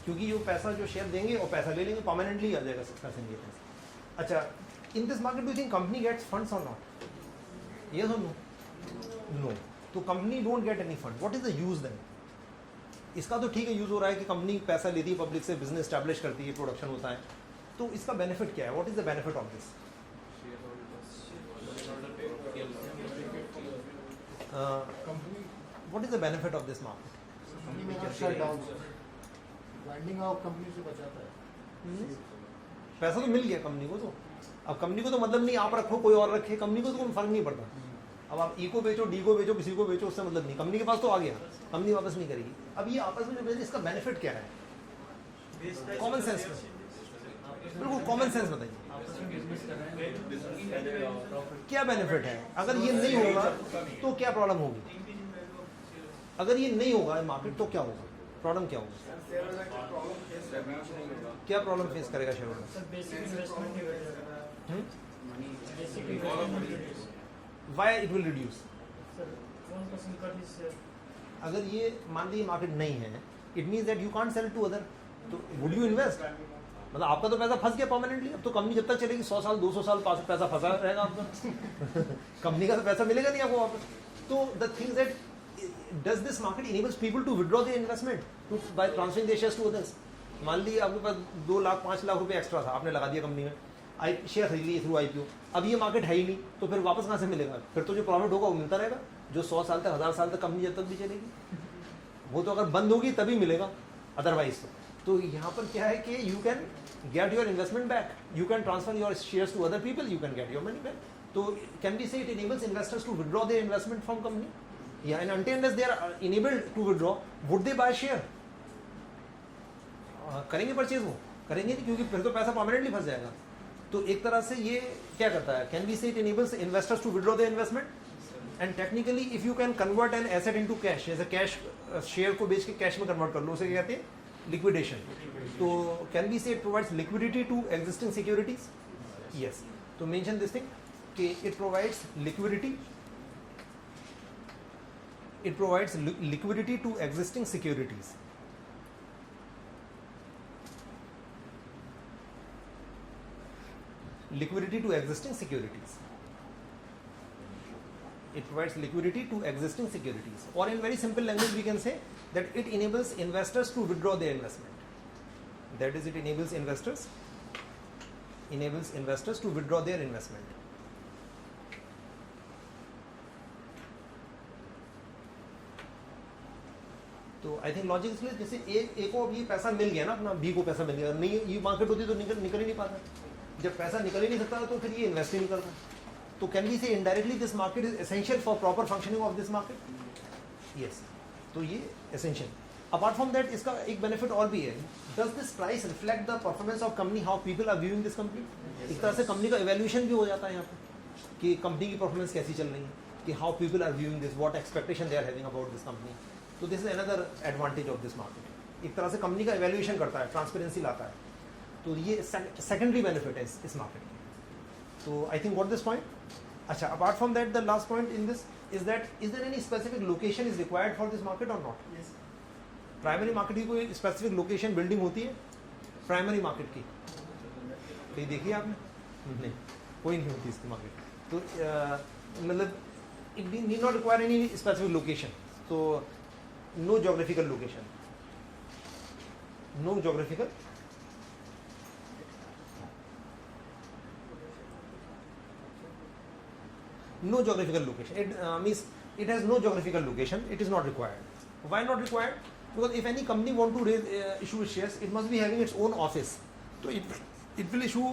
Speaker 1: क्योंकि जो पैसा जो share देंगे और पैसा ले लेंगे, permanently आ जाएगा पैसे ये पैसा. अच्छा, in this market do you think company gets funds or not? Yes or no? No. तो company don't get any fund. What is the use then? इसका तो ठीक है यूज हो रहा है कि कंपनी पैसा लेती है पब्लिक से, बिजनेस स्टैब्लिश करती है, प्रोडक्शन होता है. तो इसका बेनिफिट क्या है? What is the benefit of this? What is the benefit of this market? पैसा तो मिल गया कंपनी को. तो अब कंपनी को तो मतलब नहीं आप रखो कोई और रखे, कंपनी को तो कोई फर्क नहीं पड़ता. अब आप ई को बेचो, डी को बेचो, किसी को बेचो, उससे मतलब नहीं, कंपनी के पास तो आ गया, कंपनी वापस नहीं करेगी। अब ये आपस में जो बेच, इसका बेनिफिट क्या है? कॉमन सेंस में, बिल्कुल कॉमन सेंस बताइए, क्या बेनिफिट है? अगर ये नहीं होगा तो क्या प्रॉब्लम होगी? अगर ये नहीं होगा मार्केट तो क्या होगा, प्रॉब्लम क्या होगा? क्या प्रॉब्लम फेस करेगा share holder?
Speaker 4: Sir basic investment नहीं हो जाएगा,
Speaker 1: why it will reduce?
Speaker 4: Sir 1% cut इस
Speaker 1: अगर ये मान लीजिए मार्केट नहीं है, it means that you can't sell to other, तो वुड यू इन्वेस्ट? मतलब आपका तो पैसा फंस गया परमानेंटली, अब तो कंपनी जब तक चलेगी 100 साल 200 साल पैसा फंसा रहेगा आपका कंपनी का तो पैसा मिलेगा नहीं आपको वापस। तो the thing that does this market enables people to withdraw their investment to buy transferring their shares to others. मान लीजिए आपके पास 2 लाख 5 लाख रुपए एक्स्ट्रा था, आपने लगा दिया कंपनी में, शेयर खरीद लिए थ्रू आईपीओ, अब ये मार्केट है ही नहीं, तो फिर वापस कहाँ से मिलेगा? फिर तो जो प्रॉफिट होगा वो मिलता रहेगा, जो 100 साल तक 1000 साल तक कंपनी जब तक भी चलेगी, वो तो अगर बंद होगी तभी मिलेगा, अदरवाइज तो यहाँ पर क्या है कि you can get your investment back, you can transfer your shares to other people, you can get your money back. तो can be say it enables investors to withdraw their investment from company, या and until unless they are enabled to withdraw, would they buy share? करेंगे purchase, वो करेंगे नहीं, क्योंकि फिर तो पैसा परमानेंटली फंस जाएगा। तो एक तरह से ये क्या करता है, can be say it enables investors to withdraw their investment, and technically if you can convert an asset into cash, जैसे कैश शेयर को बेच के कैश में कन्वर्ट कर लो, उसे क्या कहते हैं? लिक्विडेशन। तो can be say it provides liquidity to existing securities. Yes, तो मेंशन दिस थिंग कि it provides liquidity, it provides liquidity to existing securities. Liquidity to existing securities. It provides liquidity to existing securities, or in very simple language we can say that it enables investors to withdraw their investment. That is, it enables investors to withdraw their investment. तो I think logic इसलिए, जैसे ए को अब ये पैसा मिल गया ना अपना, बी को पैसा मिल गया, नहीं ये मार्केट होती तो निकल ही नहीं पाता, जब पैसा निकल ही नहीं सकता तो फिर ये इन्वेस्ट ही नहीं करता। तो कैन वी से indirectly this market is essential for proper functioning of this market. Yes, तो ये एसेंशियल। अपार्ट फ्रॉम दैट इसका एक बेनिफिट और भी है, does this price reflect the performance of company, how people are viewing this company? एक तरह से कंपनी का इवैल्यूएशन भी हो जाता है यहाँ पर कि कंपनी की परफॉर्मेंस कैसी चल रही है, कि how people are viewing this, what expectation they are having about this company. तो this is another advantage of this market, एक तरह से कंपनी का इवैल्यूएशन करता है, ट्रांसपेरेंसी लाता है। तो ये सेकेंडरी बेनिफिट है इस मार्केट की। तो I think what this point. अच्छा, apart from that the last point in this is that is there any specific location is required for this market और नॉट? प्राइमरी मार्केट की कोई specific location building होती है primary market की? कहीं देखी आपने? नहीं, कोई नहीं होती इसकी मार्केट। तो मतलब it need not require any specific location, तो no geographical location, no geographical location. It means it has no geographical location, it is not required. Why not required? Because if any company want to raise issue shares, it must be having its own office, so it will issue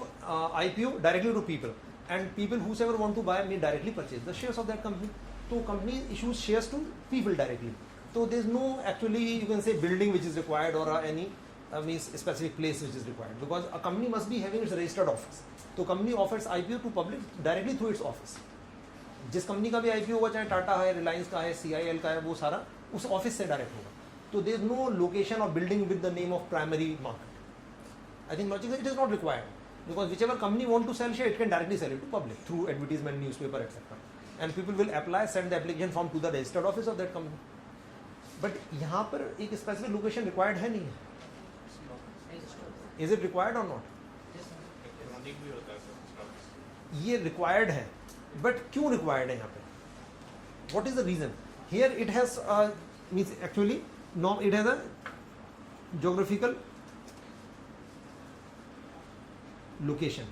Speaker 1: IPO directly to people, and people whosoever want to buy may directly purchase the shares of that company. So company issues shares to people directly. So there is no actually, you can say, building which is required or any means specific place which is required, because a company must be having its registered office. तो company offers IPO to public directly through its office. जिस company का भी IPO होगा, चाहे टाटा है, रिलायंस का है, CIL का है, वो सारा उस ऑफिस से डायरेक्ट होगा। तो there is no location or building with the name of primary market. I think logically it is not required, because whichever company want to sell share, it can directly sell it to public through advertisement, newspaper, etc. And people will apply, send the application form to the registered office of that company. But यहाँ पर एक specific location required है नहीं है? Is it required और not? ये required है, but क्यों रिक्वायर्ड है यहाँ पे? What is the reason? Here it has means actually no, it has a geographical location,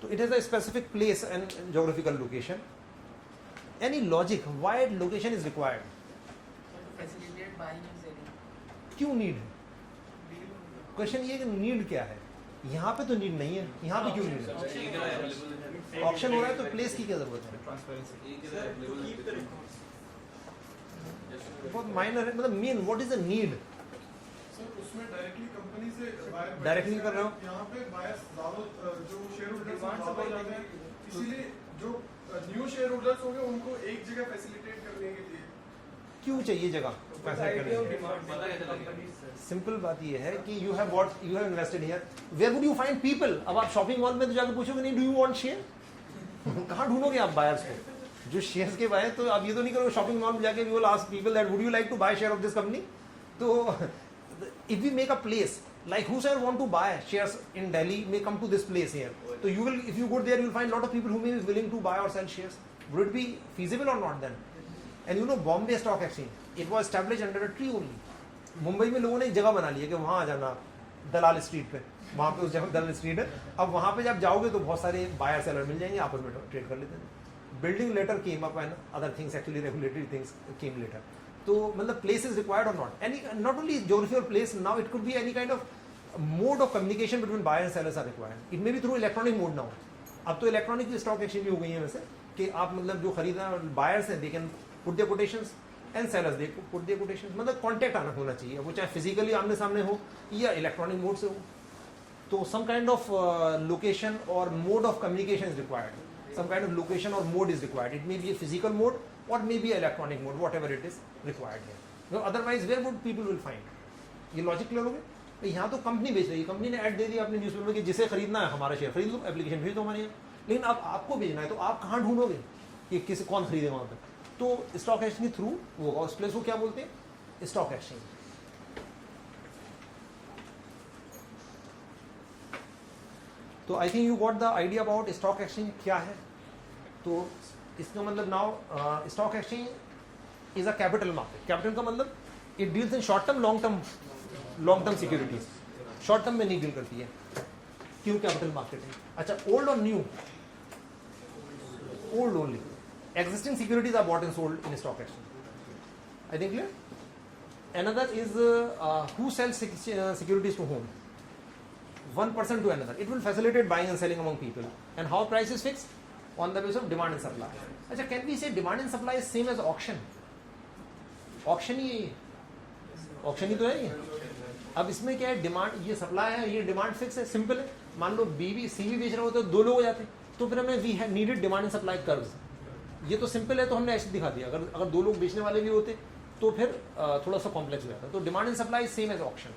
Speaker 1: तो it has a specific place and geographical location. Any logic why location is required? क्यों need है? Question ये कि need क्या है? यहाँ पे तो नीड नहीं है, यहाँ पे क्यों नीड है? ऑप्शन हो रहा है तो प्लेस की क्या जरूरत है? बहुत माइनर है, मतलब main what is the need?
Speaker 5: Sir उसमें डायरेक्टली कंपनी से buyer
Speaker 1: Directly कर रहे हो?
Speaker 5: यहाँ पे बायर्स ज्यादा जो शेयर होल्डर्स ज्यादा हो जाते हैं, इसीलिए जो न्यू शेयर होल्डर्स होंगे उनको एक जगह फैसिलिटेट करने के लिए
Speaker 1: क्यों चाहिए जगह पैसा करने के? सिंपल बात ये है कि you have invested here, where would you find people? अब आप शॉपिंग मॉल में तो जाकर पूछोगे नहीं, डू यू वांट शेयर? कहाँ ढूंढोगे आप बायर्स को जो शेयर्स के बाय? तो आप ये तो नहीं करोगे शॉपिंग मॉल में जाके, you will ask people that would you like to buy share of this company? तो if we make a place like whosoever want to buy shares in Delhi may come to this place here, so you will, if you go there you will find a lot of people who may be willing to buy or sell shares. Would it be feasible or not then? And you know Bombay Stock Exchange, it was established under a tree only. Mumbai में लोगों ने एक जगह बना ली है कि वहाँ आ जाना दलाल स्ट्रीट पे, वहाँ पे उस जगह दलाल स्ट्रीट है। अब वहाँ पे जब जाओगे तो बहुत सारे बायर सेलर मिल जाएंगे, आपस में ट्रेड कर लेते हैं। Building later came up and other things, actually regulatory things came later. तो मतलब प्लेस इज रिक्वायर्ड और not any, not only geography और place, now it could be any kind of mode of communication between buyer and sellers are required. It may be through electronic mode now. अब तो electronic stock exchange भी हो गई है वैसे, कि आप मतलब जो खरीदना बायर्स हैं they can put their quotations and sellers they put their quotations, मतलब कॉन्टैक्ट आना होना चाहिए, वो चाहे फिजिकली आमने सामने हो या इलेक्ट्रॉनिक मोड से हो। तो सम काइंड ऑफ लोकेशन और mode of communication is required, some kind of location or mode is required. It may be a physical mode or may be electronic mode, whatever it is required here. No, otherwise where would people will find? ये logic clear हो गया? तो यहाँ तो company बेच रही है, company ने ऐड दे दिया अपने न्यूज़पेपर में कि जिसे खरीदना है हमारा शेयर खरीद लो, एप्लीकेशन भेज दो हमारे यहाँ। लेकिन अब आपको भेजना है तो आप कहाँ ढूंढोगे कि किसी कौन खरीदेगा वहाँ पर? तो स्टॉक एक्सचेंज के थ्रू होगा। उस प्लेस को क्या बोलते हैं? Stock exchange. तो I think you got the idea about stock exchange क्या है। तो इसका मतलब now stock exchange is a capital market. Capital का मतलब it deals in short term long term securities. Short term में नहीं डील करती है, क्यों? कैपिटल मार्केट है। अच्छा, ओल्ड और new? Old only. Existing securities are bought and sold in stock exchange. I think clear? Another is who sells securities to whom? One person to another. It will facilitate buying and selling among people. And how price is fixed? On the basis of demand and supply. अच्छा, can we say demand and supply is same as auction? Auction ही है, auction ही तो है ये। अब इसमें क्या है? Demand, ये सप्लाई है, ये डिमांड फिक्स है, सिंपल है। मान लो बीवी सीवी बेच रहे होते तो दो लोग हो जाते, तो फिर हमें we have needed demand and supply curves. ये तो सिंपल है, तो हमने ऐसे दिखा दिया। अगर दो लोग बेचने वाले भी होते तो फिर थोड़ा सा कॉम्प्लेक्स हो जाता है। तो demand and supply is same as auction.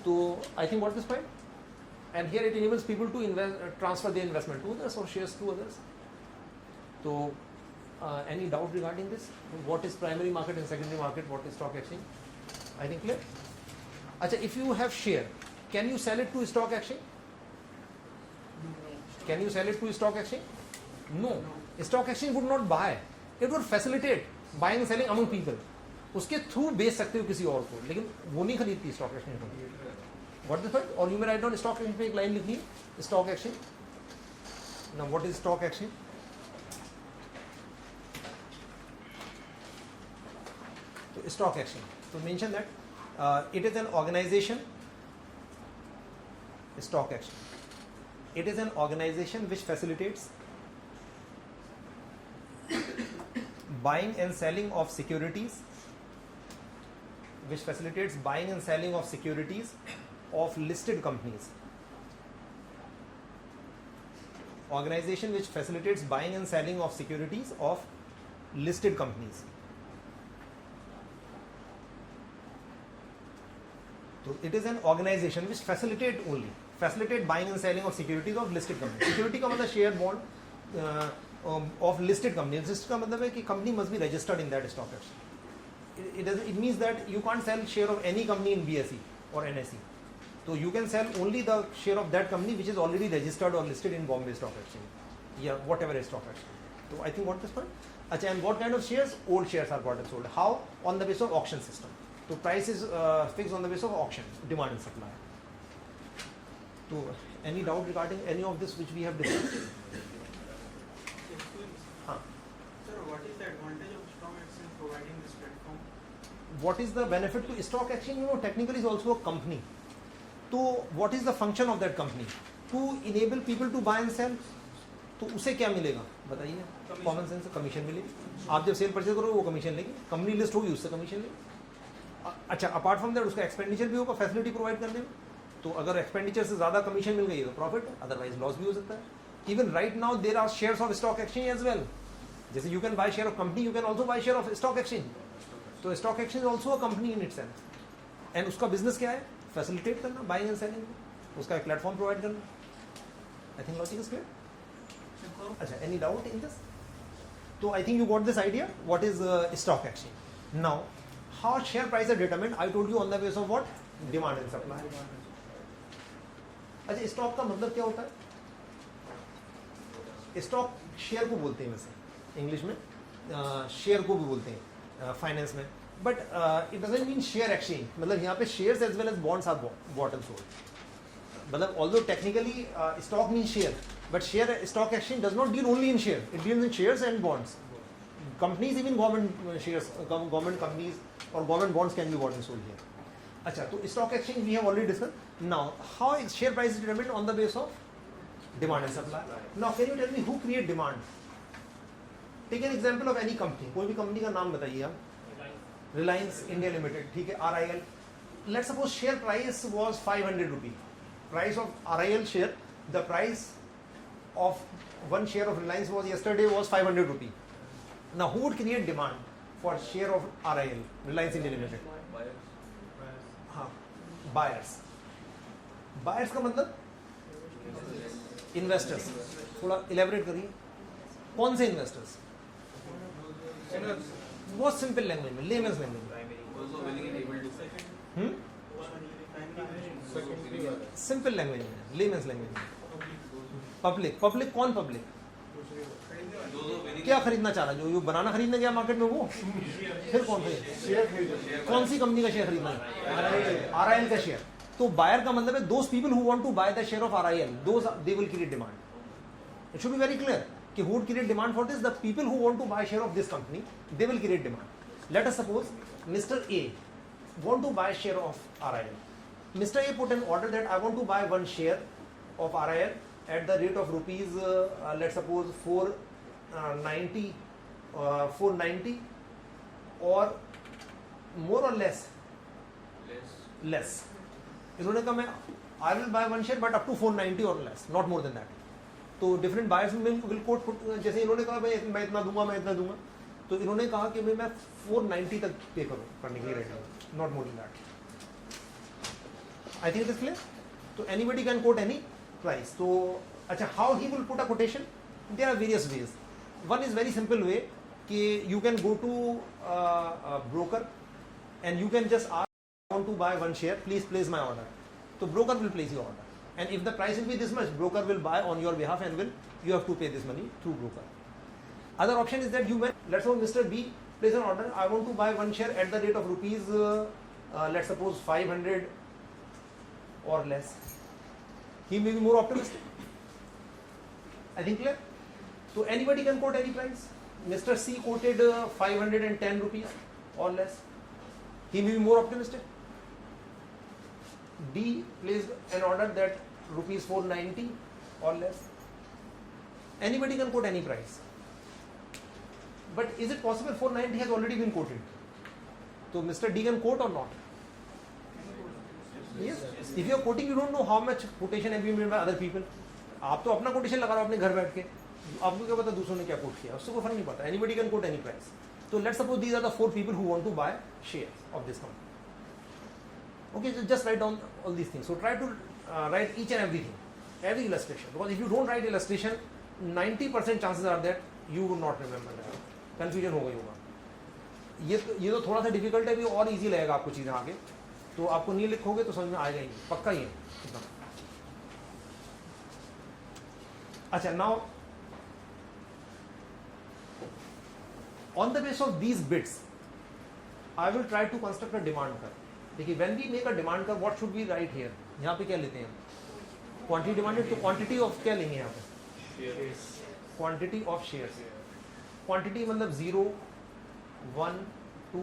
Speaker 1: तो I think what this point, and here it enables people to transfer their investment to others और शेयर्स टू अदर्स। तो any doubt regarding this? What is primary market and secondary market? What is stock exchange? I think clear. अच्छा, if you have share, can you sell it to stock exchange? Can you sell it to stock exchange? No, stock exchange would not buy, it would facilitate buying and selling among people. उसके through बेच सकते हो किसी और को, लेकिन वो नहीं खरीदती स्टॉक एक्सचेंज को। What this point? और you may write down stock exchange पे एक लाइन लिखनी है, stock exchange. Now what is stock exchange? तो स्टॉक एक्सचेंज, तो mention that it is an organization, stock exchange, it is an organization which facilitates buying and selling of securities, which facilitates buying and selling of securities of listed companies. Organization which facilitates buying and selling of securities of listed companies. So it is an organization which facilitate buying and selling of securities of listed companies. Security का मतलब share bond of listed companies. Listed का मतलब है कि company must be registered in that stock exchange. It means that you can't sell share of any company in BSE or NSE. So you can sell only the share of that company which is already registered or listed in Bombay Stock Exchange. Yeah, whatever is stock exchange. So I think what this point. Achha, and what kind of shares? Old shares are bought and sold. How? On the basis of auction system. So price is fixed on the basis of auction, demand and supply. So any doubt regarding any of this which we have discussed?
Speaker 6: Sir, what is the advantage of stock exchange providing this platform?
Speaker 1: What is the benefit to stock exchange? You know, technically is also a company. तो what is the function of that company? To enable people to buy and sell. तो उसे क्या मिलेगा बताइए? Common sense commission मिलेगी. आप जब cell purchase करोगे वो कमीशन लेगी, कंपनी लिस्ट होगी उससे कमीशन लेगी. अच्छा, अपार्ट फ्रॉम दैट उसका एक्सपेंडिचर भी होगा फैसिलिटी प्रोवाइड करने में. तो अगर एक्सपेंडिचर से ज़्यादा कमीशन मिल गई तो प्रॉफिट है, अदरवाइज लॉस भी हो सकता है. Even right now there are shares of stock exchange as well. जैसे you can buy share of company, you can also buy share of stock exchange. तो stock exchange also a company in itself. And उसका business क्या है? Facilitate करना, buying and selling. उसका एक platform provide करना. I think logic is clear. अच्छा, any doubt in this? तो I think you got this idea what is stock exchange. Now how share price are determined? I told you on the base of what? Demand and supply. अच्छा, stock का मतलब क्या होता है? Stock share को बोलते हैं वैसे इंग्लिश में, शेयर को भी बोलते हैं फाइनेंस में, but it doesn't mean share exchange. मतलब यहाँ पे shares as well as bonds are bought and sold. मतलब although technically stock mean share, but share stock exchange does not deal only in share, it deals in shares and bonds. Companies, even government shares, government companies और government bonds can be bought and sold here. अच्छा, तो stock exchange we have already discussed. Now how is share price determined on the base of demand and supply. Now can you tell me who create demand? Take an example of any company. कोई भी company का नाम बताइए आप. Reliance India limited, ठीक है, RIL. Let's suppose share price was 500 rupee. Price of RIL share, the price of one share of Reliance was yesterday was 500 rupee. Now who would create demand for share of RIL, Reliance India Limited? हाँ, buyers. Buyers का मतलब investors. थोड़ा elaborate करिए. कौन से investors? बहुत simple language में, lemons language में. सिंपल लैंग्वेज में, लेमन्स लैंग्वेज में. पब्लिक. पब्लिक कौन? पब्लिक क्या खरीदना चाह रहा है? जो बनाना खरीदने गया मार्केट में वो? फिर कौन से? कौन सी कंपनी का शेयर खरीदना है? RIL का शेयर. तो बायर का मतलब है those people who want to buy the share of RIL, those they will create demand. It should be very clear कि who would create demand for this? The people who want to buy share of this company, they will create demand. Let us suppose Mr. A want to buy share of RIL. Mr. A put an order that I want to buy one share of RIL at the rate of rupees, let's suppose 490 or more or less. इन्होंने कहा मैं I will buy one share but up to 490 or less, not more than that. तो different buyers will coat, जैसे इन्होंने कहा मैं इतना दूंगा, मैं इतना दूंगा, तो इन्होंने कहा कि मैं 490 तक पे करूँ करने के लिए रेडी हूँ, not more than that. I think it is clear. तो anybody can quote any price. तो अच्छा, how he will put a quotation? There are various ways. One is very simple way कि you can go to broker and you can just ask want to buy one share, please place my order. तो broker will place your order. And if the price will be this much, broker will buy on your behalf and you have to pay this money through broker. Other option is that you may, let's suppose Mr. B place an order, I want to buy one share at the rate of rupees, let's suppose 500 or less. He may be more optimistic. I think clear? So anybody can quote any price. Mr. C quoted 510 rupees or less. He may be more optimistic. D placed an order that rupees 490 or less. Anybody can quote any price. But is it possible 490 has already been quoted? So Mr. D can quote or not? Yes. If you are quoting, you don't know how much quotation have been made by other people. आप तो अपना quotation लगा रहे हो अपने घर बैठ के, आपको क्या पता दूसरों ने क्या कोट किया, उससे कोई फर्क नहीं पड़ता. Anybody can quote any price. So let's suppose these are the 4 people who want to buy shares of this company. Okay, so just write down all these things. So try to write each and everything, every illustration. Because if you don't write illustration, 90% chances are that you will not remember that. Confusion हो गई होगा. ये तो थोड़ा सा difficult है, भी और इजी लगेगा आपको चीज़ें आगे. तो आपको नहीं लिखोगे तो समझ में आएगा ही नहीं, पक्का ही है. अच्छा, now on the base of these bits I will try to construct a demand curve. देखिए, when we make a demand curve, what should we write here? यहाँ पे क्या लेते हैं? Quantity demanded. तो क्वांटिटी ऑफ क्या लेंगे यहाँ पे? Quantity of shares. क्वांटिटी मतलब 0, 1, 2,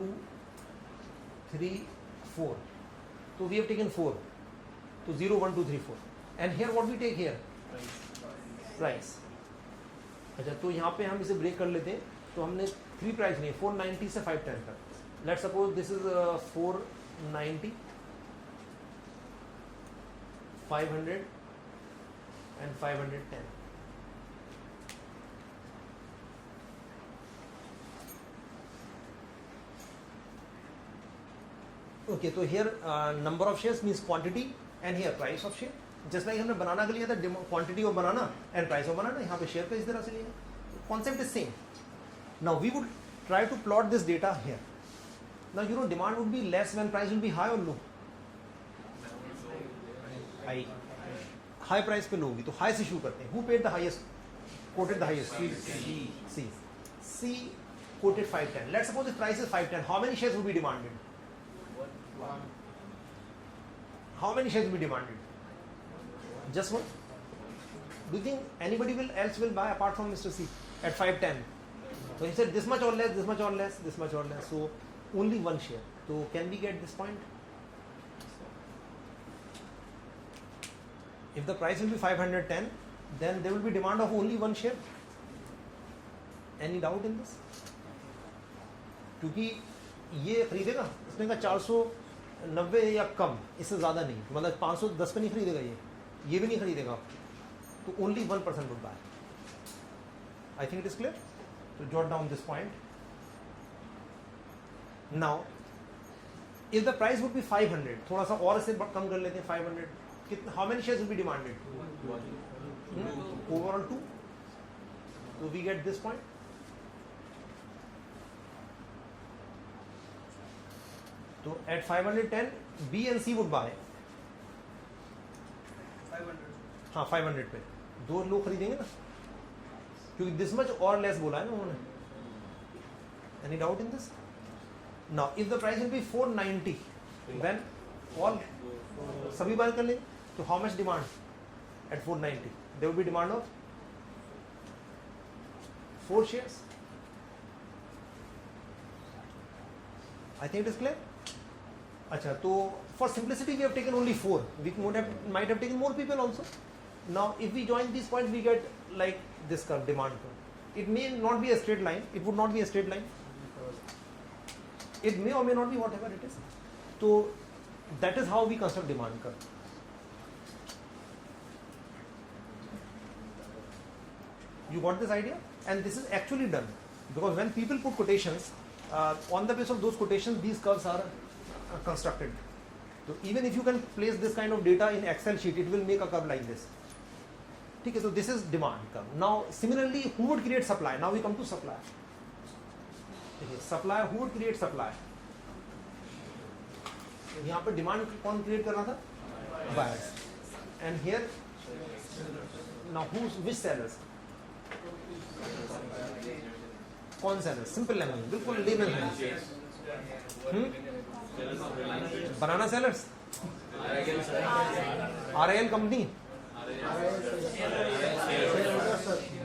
Speaker 1: 3, 4. तो वी हैव टेकन 4. तो 0 1 2 3 4 and here what we take here price. अच्छा तो यहाँ पे हम इसे ब्रेक कर लेते हैं. तो हमने 3 प्राइस लिए 490 से 510 तक. Let's suppose this is 490 500 and 510. Okay, so here number of shares means quantity and here price of share. Just like हमने बनाना के लिए था quantity of banana and price of banana, यहाँ पे share का इस तरह से लिया. Concept is same. Now we would try to plot this data here. Now you know demand would be less when price will be high or low. High. High price पे लोगी तो high से शुरू करते हैं. Who paid the highest? Quoted the highest. C. C quoted 510. Let's suppose the price is 510. How many shares will be demanded? How many shares will be demanded? Just one. Do you think anybody else will buy apart from Mr. C at 510? So he said this much or less, this much or less, this much or less. So only one share. So can we get this point? If the price will be 510, then there will be demand of only one share. Any doubt in this? क्योंकि ये खरीदेगा, इसने कहा 490 या कम, इससे ज़्यादा नहीं, मतलब 510 पे नहीं खरीदेगा ये भी नहीं खरीदेगा, तो only 1% would buy. I think it is clear. So jot down this point. Now, if the price would be 500, थोड़ा सा और इसे कम कर लेते हैं 500. How many shares will be demanded? Overall 2. So we get this point. So at 510, B and C would buy.
Speaker 6: 500.
Speaker 1: हाँ 500 पे दो लोग खरीदेंगे ना, क्योंकि this much or less बोला है ना उन्होंने. Any doubt in this? Now if the price will be 490, then all सभी बार कर लेंगे. So how much demand at 490? There will be demand of 4 shares. I think it is clear. अच्छा तो for simplicity we have taken only 4. We might have taken more people also. Now if we join these points we get like this curve, demand curve. It may not be a straight line. It would not be a straight line. It may or may not be whatever it is. So that is how we construct demand curve. You got this idea? And this is actually done because when people put quotations, on the basis of those quotations, these curves are constructed. So even if you can place this kind of data in Excel sheet, it will make a curve like this. Okay, so this is demand curve. Now similarly, who would create supply? Now we come to supply. Okay, supply, who would create supply? यहाँ पे demand कौन create कर रहा था? Buyers. And here, now which sellers? कौन sellers? Simple language, बिल्कुल layman language. Banana sellers? RIL company?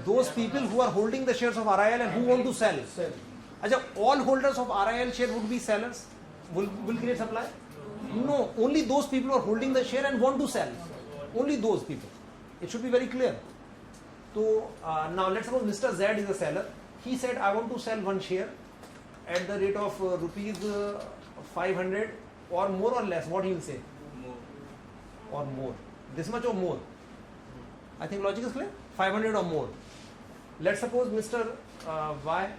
Speaker 1: Those people who are holding the shares of RIL and who want to sell. अच्छा, all holders of RIL share would be sellers? Will create supply? No, only those people who are holding the share and want to sell. Only those people. It should be very clear. So now let's suppose Mr. Z is a seller. He said, I want to sell one share at the rate of rupees 500 or more or less. What he will say?
Speaker 6: More.
Speaker 1: Or more. This much or more? I think logic is clear. 500 or more. Let's suppose Mr. Y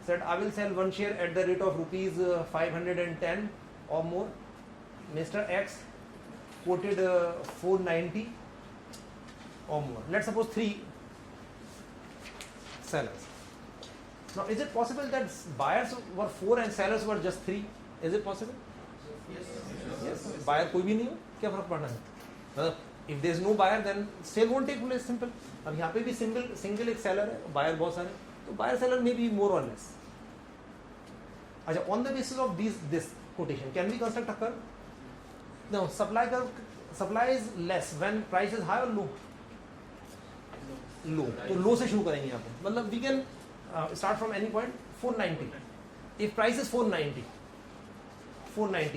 Speaker 1: said, I will sell one share at the rate of rupees 510 or more. Mr. X quoted 490 or more. Let's suppose 3 sellers. Now, is it possible that buyers were 4 and sellers were just 3? Is it possible? Yes. Buyer कोई भी नहीं हो, क्या फर्क पड़ना है? If there is no buyer, then sale won't take place. Simple. अब यहाँ पे भी single एक seller है, buyer बहुत सारे, तो buyer seller may be more or less. अच्छा, on the basis of this quotation, can we construct a curve? No, supply is less when price is high or low? Low. तो low से शुरू करेंगे यहाँ पे. मतलब we can start from any point 490. If price is 490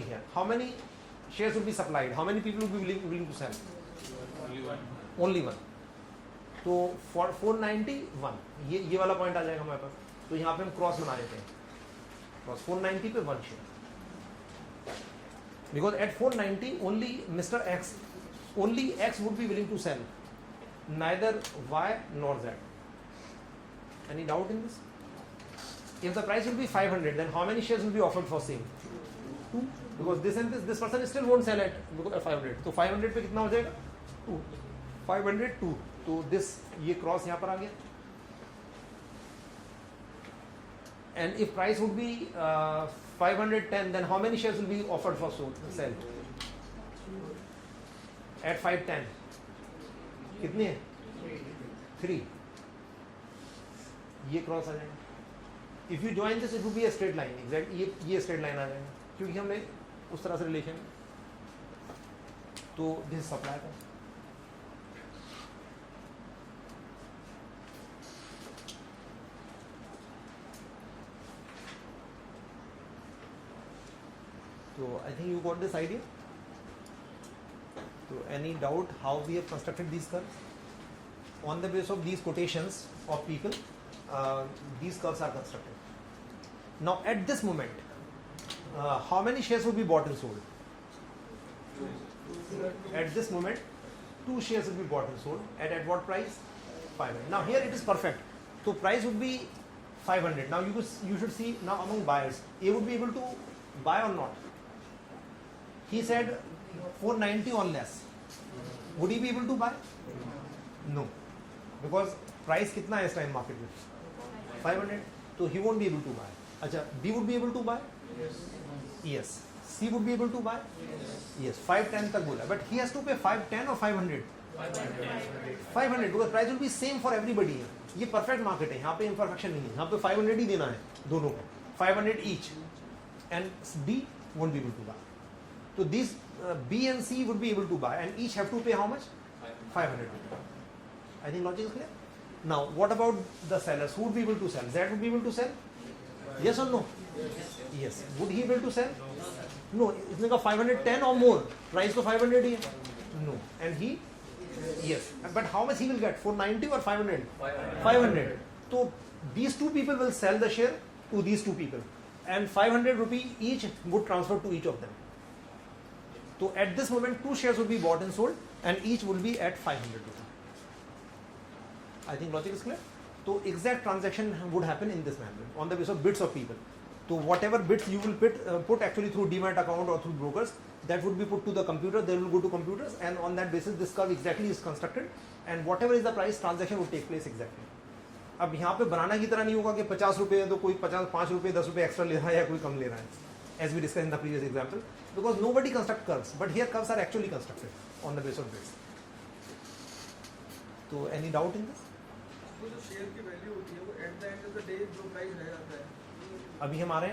Speaker 1: here, how many shares will be supplied, how many people will be willing to sell?
Speaker 3: Only one.
Speaker 1: Only one. तो 491 ये वाला पॉइंट आ जाएगा हमारे पास. तो यहाँ पे हम क्रॉस बना देते हैं. क्रॉस 490 पे 1 share. Because at 490 only Mr. X, only X would be willing to sell, neither Y nor Z. Any doubt in this? If the price will be 500, then how many shares will be offered for sale? 2. Because this person still won't sell at 500. तो 500 पे कितना हो जाएगा? 2. 500 2. तो this ये cross यहाँ पर आ गया. And if price would be 510, then how many shares will be offered for sale? At 510. कितने हैं? 3. ये क्रॉस आ जाएगा. If you join this, it would be a straight line. Exactly. ये straight line आ जाएगा. क्योंकि हमने उस तरह से रिलेशन. तो this supply का. So I think you got this idea. So any doubt how we have constructed these curves? On the basis of these quotations of people, these curves are constructed. Now at this moment, how many shares will be bought and sold? At this moment, 2 shares will be bought and sold. At what price? 500. Now here it is perfect. So price would be 500. Now you should see now among buyers, A would be able to buy or not. He said 490 or less. Would he be able to buy? No. Because price कितना है इस time market में? 500. So he won't be able to buy. अच्छा, B would be able to buy? Yes. C would be able to buy? Yes. 510 तक बोला. But he has to pay 510 or 500? 500 because price will be same for everybody. ये perfect market है. यहाँ पे imperfection नहीं है. यहाँ पे 500 ही देना है दोनों को. 500 each. And D won't be able to buy. So these B and C would be able to buy and each have to pay how much? 500. I think logic is clear. Now what about the sellers? Who would be able to sell? Z would be able to sell? Yes or no? Yes. Would he be able to sell? No. इसने कहा 510 or more. Price तो 500 ही है. No. And he? Yes. But how much he will get? 490 or 500? 500. So these two people will sell the share to these two people, and 500 rupee each would transfer to each of them. So at this moment, 2 shares would be bought and sold, and each will be at 500 rupee. I think logic is clear. So exact transaction would happen in this manner on the basis of bits of people. So whatever bits you will put actually through Demat account or through brokers, that would be put to the computer. They will go to computers, and on that basis, this curve exactly is constructed, and whatever is the price, transaction would take place exactly. अब यहाँ पे बनाना की तरह नहीं होगा कि 50 रुपए है तो कोई 5 रुपए 10 रुपए एक्स्ट्रा ले रहा है या कोई कम ले रहा है, as we discussed in the previous example, because nobody construct curves, but here curves are actually constructed on the basis of bits. So any doubt in this?
Speaker 6: वो जो शेयर की वैल्यू होती है वो at the end of the day जो price रह जाता है.
Speaker 1: अभी हमारे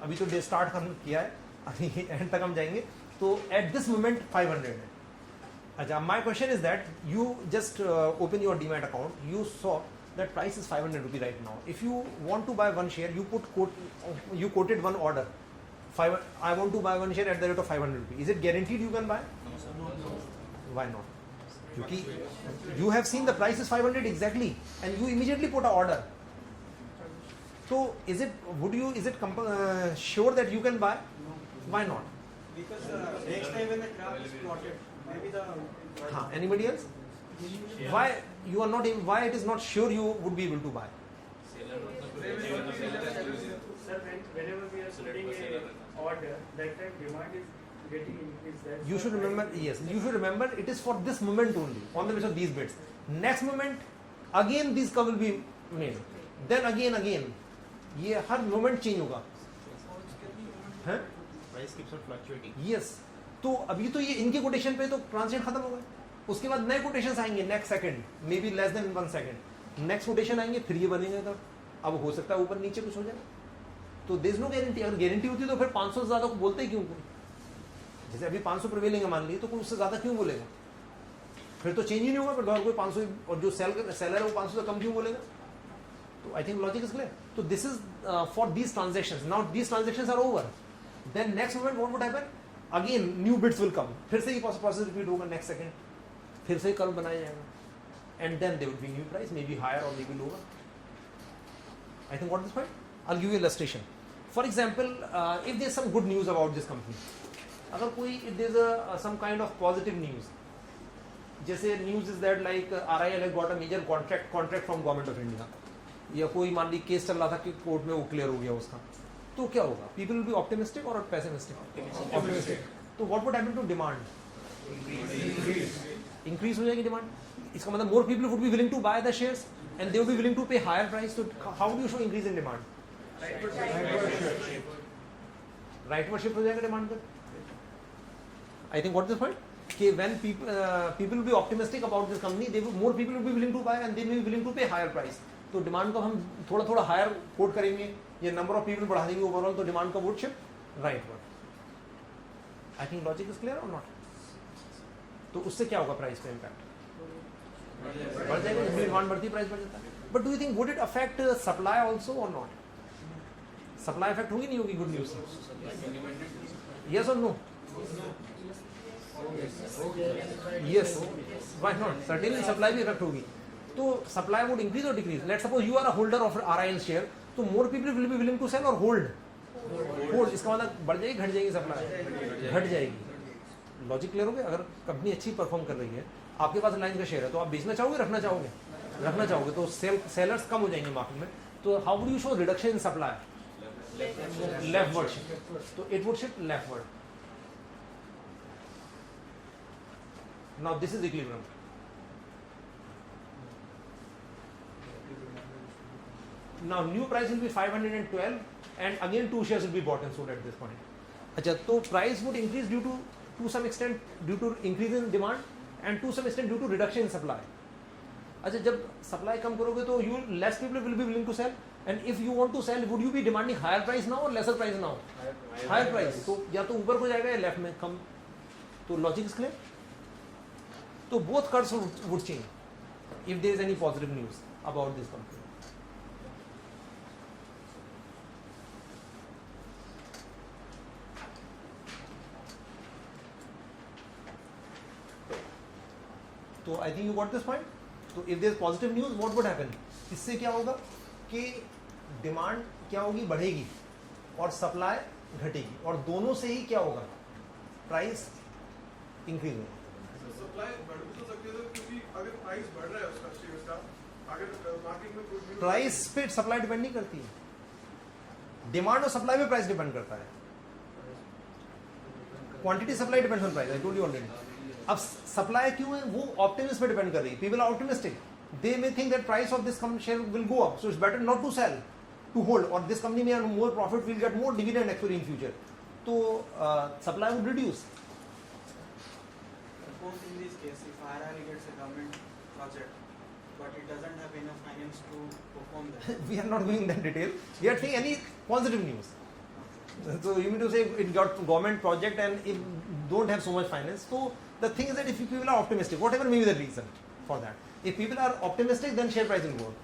Speaker 1: अभी तो डे स्टार्ट हम किया है, अभी एंड तक हम जाएंगे. तो एट दिस मोमेंट 500 है. अच्छा, my question is that you just open your demat account, you saw that price is 500 rupee right now. If you want to buy one share, you quoted one order. I want to buy one share at the rate of 500 rupee. Is it guaranteed you can buy? Why not? Because you have seen the price is 500 exactly, and you immediately put an order. So is it sure that you can buy? Why not?
Speaker 6: Because next time when the graph is plotted, maybe the
Speaker 1: anybody else? Why you are not? Why it is not sure you would be able to buy?
Speaker 3: Seller
Speaker 4: Sir, whenever we are studying a order, that time demand is getting increased.
Speaker 1: You should remember, yes, you should remember it is for this moment only, on the basis of these bits. Next moment, again these curve will be made. Then again, ये हर moment change होगा. हैं?
Speaker 3: price keeps on fluctuating.
Speaker 1: Yes. तो अभी तो ये इनके quotation पे तो ट्रांजेक्शन खत्म हो गए. उसके बाद नए कोटेशन आएंगे next second, may be less than 1 second. Next quotation आएंगे, फिर ये बनेंगे. तब अब हो सकता है ऊपर नीचे कुछ हो जाए. तो देयर इज नो गारंटी. अगर गारंटी होती तो फिर 500 से ज्यादा को बोलते क्यों कोई? जैसे अभी 500 प्रिवेलिंग है मान लीजिए, तो कोई उससे ज्यादा क्यों बोलेगा? फिर तो चेंज ही नहीं होगा. फिर और कोई 500 और जो सेलर है वो 500 से कम क्यों बोलेगा? तो I think logic is clear. तो this is for these transactions. Now these transactions are over. Then next moment what would happen? Again new bids will come, फिर से ये प्रोसेस रिपीट होगा नेक्स्ट सेकंड, फिर से कर्व बनाया जाएगा and then they would be new price, may be higher और may be lower. I think what is this point? I'll give you an illustration. For example, if there's some good news about this company, अगर कोई if there's some kind of positive news, जैसे news is that like RIL has got a major contract from government of India, या कोई मान ली case चल रहा था कि कोर्ट में वो क्लियर हो गया उसका, तो क्या होगा? People will be optimistic or pessimistic? Optimistic. तो what would happen to demand? Increase हो जाएगी demand. इसका मतलब more people would be willing to buy the shares and they would be willing to pay higher price. So how do you show increase in demand? Rightward shift हो जाएगा demand पर. I think what is the point? कि when people will be optimistic about this company, more people will be willing to buy and they may be willing to pay higher price. तो demand को हम थोड़ा थोड़ा higher coat करेंगे, ये number of people बढ़ा देंगे ओवरऑल, तो डिमांड का would shift rightward. I think logic is clear और नॉट? तो उससे क्या होगा प्राइस पे इम्पैक्ट? बढ़ जाएगा, जितनी डिमांड बढ़ती है प्राइस बढ़ जाता है. But do you think would it affect supply also और नॉट? सप्लाई इफेक्ट होगी नहीं होगी गुड न्यूज से? यस और no? Yes, why not? Certainly supply भी इफेक्ट होगी. तो सप्लाई वुड इंक्रीज और decrease. Let's suppose you are a holder of RIL share, तो more people will be willing to sell और होल्ड. इसका मतलब बढ़ जाएगी घट जाएगी? सप्लाई घट जाएगी. लॉजिक क्लियर हो गया? अगर कंपनी अच्छी परफॉर्म कर रही है, आपके पास रिलायंस का शेयर है, तो आप बेचना चाहोगे रखना चाहोगे? रखना चाहोगे, तो सेलर्स कम हो जाएंगे मार्केट में. तो how would you show reduction in supply? Leftward shift. तो it would shift leftward. Now this is equilibrium. Now new price will be 512 and again 2 shares will be bought and sold at this point. अच्छा, तो price would increase due to some extent due to increase in demand and to some extent due to reduction in supply. अच्छा, जब supply कम करोगे तो less people will be willing to sell, and if you want to sell, would you be demanding higher price now or lesser price now? Higher price. तो या तो ऊपर को जाएगा या लेफ्ट में कम. तो लॉजिक इज क्लियर? तो both curves would change if there is any positive news about this company. तो I think you got this point. तो if there is positive news what would happen? इससे क्या होगा कि demand क्या होगी? बढ़ेगी और सप्लाई घटेगी, और दोनों से ही क्या होगा? प्राइस इंक्रीज होगा.
Speaker 5: सप्लाई बढ़ भी तो सकती है, क्योंकि अगर प्राइस बढ़ रहा है उसका शेयर का, अगर मार्केट में कोई
Speaker 1: प्राइस पे सप्लाई डिपेंड नहीं करती है. डिमांड और सप्लाई पे प्राइस डिपेंड करता है. Quantity supply depends on price. I told you already. अब सप्लाई क्यों है? वो ऑप्टिमिस्ट पे डिपेंड कर रही है. People are optimistic, they may think that price of this share will go up, so it's better not to sell, to hold, और this company में more profit, will get more dividend actually in future. तो supply would reduce.
Speaker 6: Suppose in this case, if RIL gets a government project, but it doesn't have enough finance to perform that.
Speaker 1: We are not going in that detail. We are saying any positive news. So you mean to say it got government project and it don't have so much finance. So the thing is that if people are optimistic, whatever may be the reason for that, if people are optimistic, then share price will go up.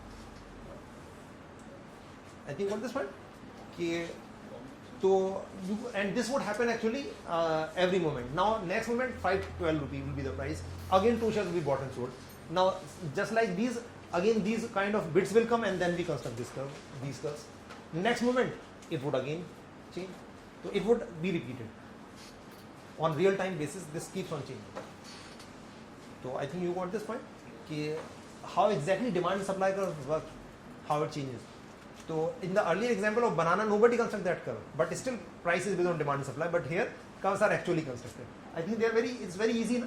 Speaker 1: I think what this point? So and this would happen actually every moment. Now next moment 512 rupee will be the price. Again 2 shares will be bought and sold. Now just like these, again these kind of bids will come and then we construct this curve, these curves. Next moment it would again change. So it would be repeated on real time basis. This keeps on changing. So I think you got this point कि how exactly demand and supply curve work, how it changes. So in the earlier example of banana, nobody construct that curve, but still price is based on demand and supply. But here curves are actually constructed. I think they are it's very easy,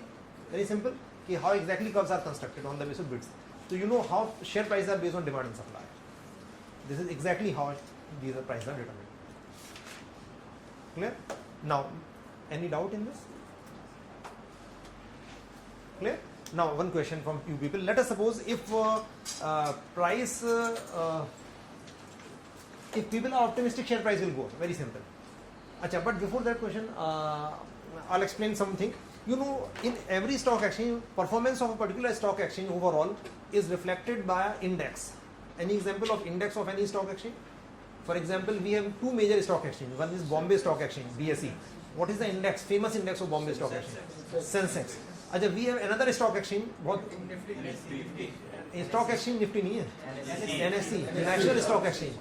Speaker 1: very simple. कि how exactly curves are constructed on the basis of bids. So you know how share prices are based on demand and supply. This is exactly how these prices are determined. Clear? Now, any doubt in this? Clear? Now, one question from you people. Let us suppose if price. If people are optimistic, share price will go up. Very simple. Achha, but before that question, I'll explain something. You know, in every stock exchange, performance of a particular stock exchange overall is reflected by an index. Any example of index of any stock exchange? For example, we have 2 major stock exchanges. One is Bombay Stock Exchange, BSE, What is the index, famous index of Bombay Stock Exchange? Sensex. अच्छा, we have another stock exchange, बहुत stock exchange Nifty नहीं है, NSE national stock exchange,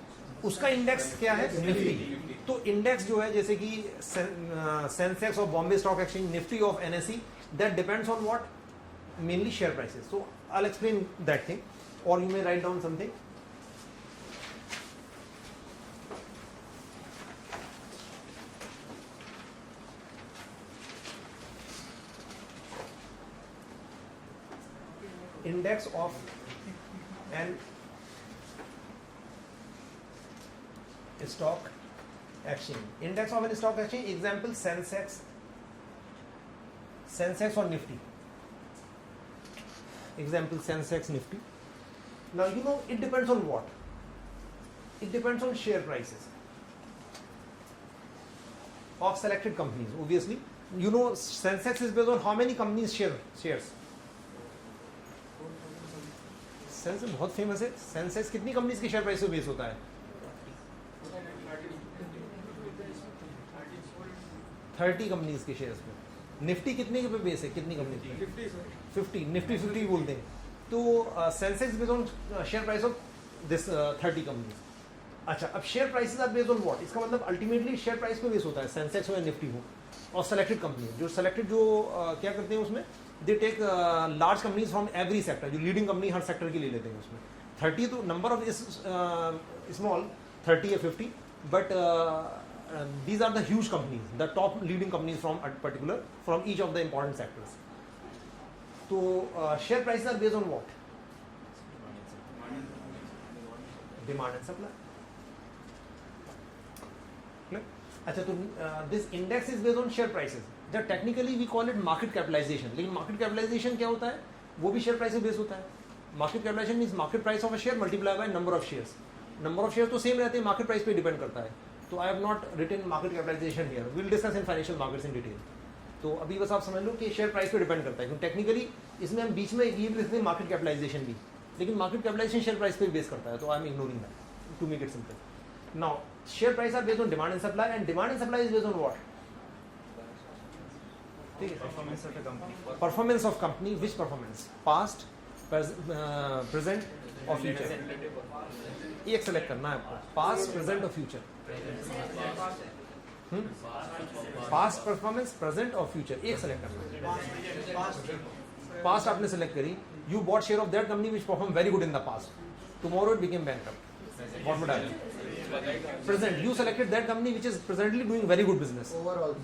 Speaker 1: उसका index क्या है? निफ्टी. तो index जो है जैसे कि Sensex of Bombay stock exchange, Nifty of NSE, that depends on what? Mainly share prices. So I will explain that thing, और you may write down something. Index of an stock exchange. Index of an stock exchange. Example: Sensex or Nifty. Example: Sensex, Nifty. Now you know it depends on what? It depends on share prices of selected companies. Obviously, you know Sensex is based on how many companies shares. Sensex बहुत famous है. Sensex कितनी companies के share price पे base होता है? 30 companies के shares पे. Nifty कितने के पे बेस है? कितनी कंपनीज पे? 50. निफ्टी 50 बोलते हैं. तो Sensex based on share price of this 30 companies. अच्छा, अब share prices are based on what? इसका मतलब अल्टीमेटली शेयर प्राइस पे बेस होता है, सेंसेक्स हो या निफ्टी हो, और सेलेक्टेड कंपनी जो सेलेक्टेड जो क्या करते हैं उसमें, they take large companies from every sector, जो लीडिंग कंपनी हर सेक्टर की ले लेते हैं उसमें. 30 तो नंबर ऑफ इज स्मॉल, 30 या 50, but these are the huge companies, the top leading companies from a particular, from each of the important sectors. So share prices are based on what? Demand and supply. Clear? अच्छा, तो this index is based on share prices. That technically we call it market capitalization. लेकिन market capitalization क्या होता है? वो भी share price पे base होता है. Market capitalization means market price of a share multiplied by number of shares. Number of shares तो same रहते हैं, market price पे डिपेंड करता है. तो I have not written market capitalization here. We will discuss in financial markets in detail. तो अभी बस आप समझ लो कि शेयर प्राइस पे डिपेंड करता है, क्योंकि टेक्निकली इसमें हम बीच में ये भी लिखते हैं मार्केट कैपिटलाइजेशन भी, लेकिन मार्केट कैपिटलाइजेशन शेयर प्राइस पे बेस करता है, तो I am ignoring that to make it simple. Now share price are based on demand and supply, and demand and supply is based on what? ठीक है, performance of company. Which performance? Past, present और future. एक select करना है आपको, past, present और future. Past performance, present और future, एक सेलेक्ट करना है. पास्ट आपने सेलेक्ट करी, you bought share of that company which perform very good in the past, tomorrow it became bankrupt, what would happen? Present, you selected that company which is presently doing very good business,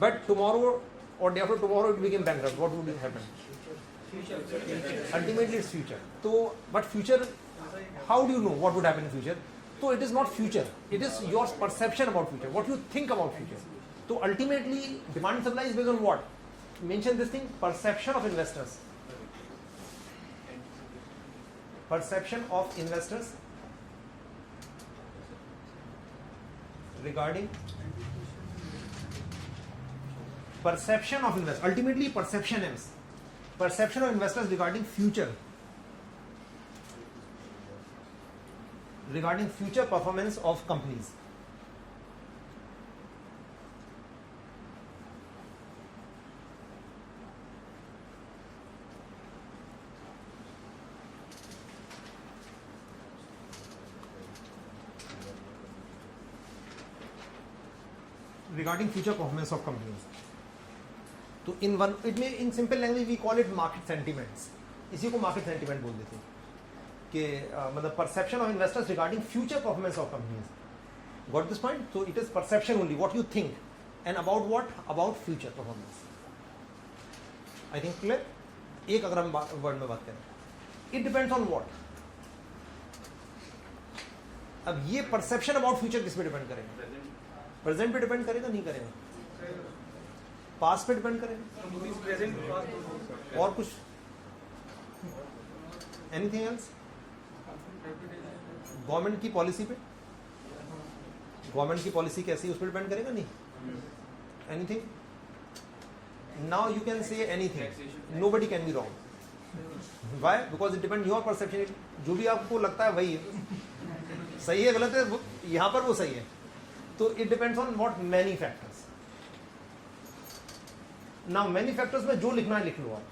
Speaker 1: but tomorrow or day after tomorrow it became bankrupt, what would happen? Ultimately it's future. So but future, how do you know what would happen in future? So it is not future, it is your perception about future, what you think about future. So ultimately demand and supply is based on what? Mention this thing, perception of investors. Perception of investors regarding perception of investors. Ultimately perception is perception of investors regarding future performance of companies. Regarding future performance of companies. तो in simple language we call it market sentiments. इसी को market sentiment बोल देते हैं कि मतलब perception of investors regarding future performance of companies. Got this point? So it is perception only, what you think, and about what? About future performance. I think clear? एक अगर हम वर्ड में बात करें, it depends on what? अब ये perception about future किस पे डिपेंड करेगा? प्रेजेंट पे डिपेंड करेगा, नहीं करेगा? पास्ट पे डिपेंड करेगा, और कुछ? Anything else? गवर्नमेंट की पॉलिसी पे, गवर्नमेंट की पॉलिसी कैसी है उस पर डिपेंड करेगा, नहीं? Anything? Now you can say anything, nobody can be wrong. Why? Because it depend your perception. जो भी आपको लगता है वही है, सही है गलत है, यहाँ पर वो सही है. तो it depends on what? Many factors. ना मैनी फैक्टर्स में जो लिखना है लिख लो आप,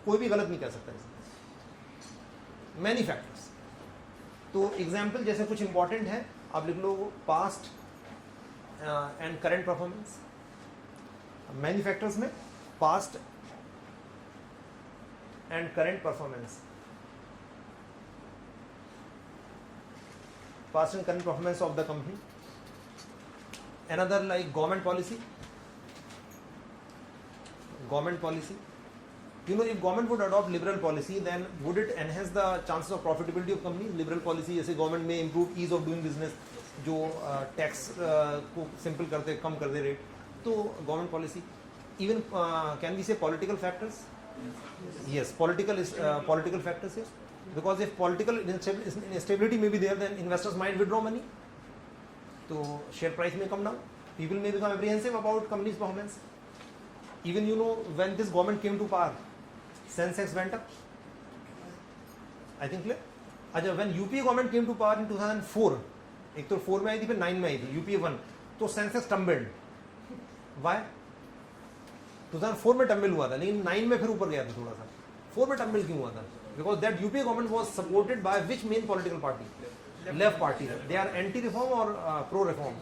Speaker 1: कोई भी गलत नहीं कह सकता इसमें, मैनी फैक्टर्स। तो एग्जाम्पल जैसे कुछ इंपॉर्टेंट है आप लिख लो, past and current performance. Many factors में past and current performance, past and current performance of the company. Another like government policy. Government policy. You know, if government would adopt liberal policy, then would it enhance the chances of profitability of companies? Liberal policy जैसे government may improve ease of doing business, जो tax को simple करते कम कर दे rate, तो government policy. Even can we say political factors? Yes, political factors. Yes. Because if political instability may be there, then investors might withdraw money. So share price may come down. People may become apprehensive about company's performance. Even when this government came to power, Sensex went up. I think clear. अच्छा, when UPA government came to power in 2004, एक तो 4 में आई थी फिर 9 में आई थी UPA 1, तो Sensex tumbled. Why? 2004 में टम्बल हुआ था, लेकिन 9 में फिर ऊपर गया था थोड़ा सा। 4 में टम्बल क्यों हुआ था? Because that UPA government was supported by which main political party? Left party. They are anti-reform or pro-reform?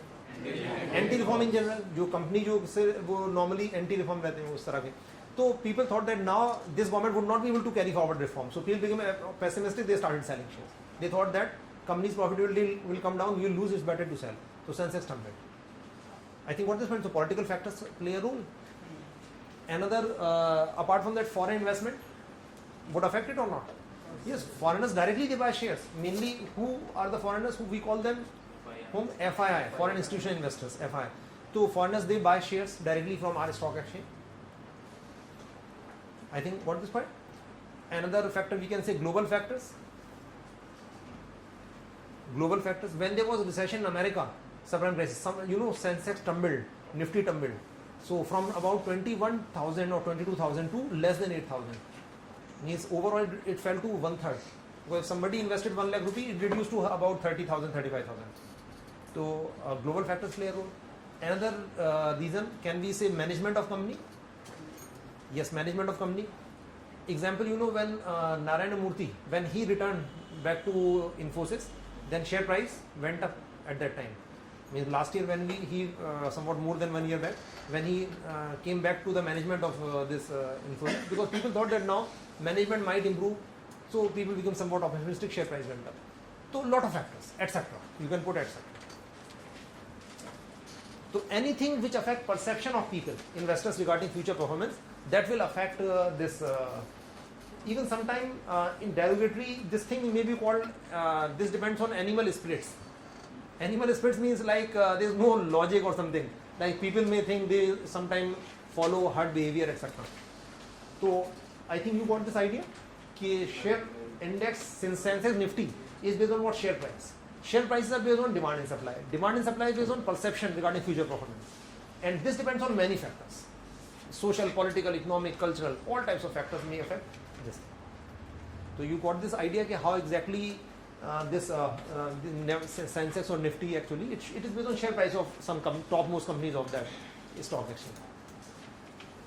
Speaker 1: Anti-reform in general. जो company जो से वो normally anti-reform रहते हैं उस तरह के. So people thought that now this government would not be able to carry forward reform. So people became pessimistic. They started selling shares. They thought that company's profitability will come down. We will lose. It's better to sell. So Sensex tumbled. I think what this meant. So political factors play a role. Another apart from that, foreign investment would affect it or not? Yes, foreigners directly they buy shares. Mainly, who are the foreigners? Who we call them? Whom? FII, foreign institutional investors. FII. So foreigners they buy shares directly from our stock exchange. I think what this point? Another factor we can say global factors. Global factors. When there was a recession in America, subprime crisis, Sensex tumbled, Nifty tumbled. So from about 21,000 or 22,000 to less than 8,000. Means overall it fell to 1/3. Because if somebody invested 1 lakh rupee, it reduced to about 30,000, 35,000. So global factors play a role. Another reason, can we say management of company? Yes, management of company. Example, when Narayana Murthy, when he returned back to Infosys, then share price went up at that time. Means last year when he somewhat more than 1 year back, when he came back to the management of this Infosys, because people thought that now management might improve, so people become somewhat optimistic, share price went up. So lot of factors, etc. You can put etc. So anything which affect perception of people, investors regarding future performance, that will affect this. Even sometime in derogatory, this thing may be called. This depends on animal spirits. Animal spirits means like there is no logic or something. Like people may think they sometimes follow herd behavior, etc. So I think you got this idea. कि share index since Sensex Nifty is based on what? Share price. Share prices are based on demand and supply. Demand and supply is based on perception regarding future performance. And this depends on many factors. Social, political, economic, cultural, all types of factors may affect this. So you got this idea कि how exactly this Sensex or Nifty actually, it is based on share price of some topmost companies of that stock exchange.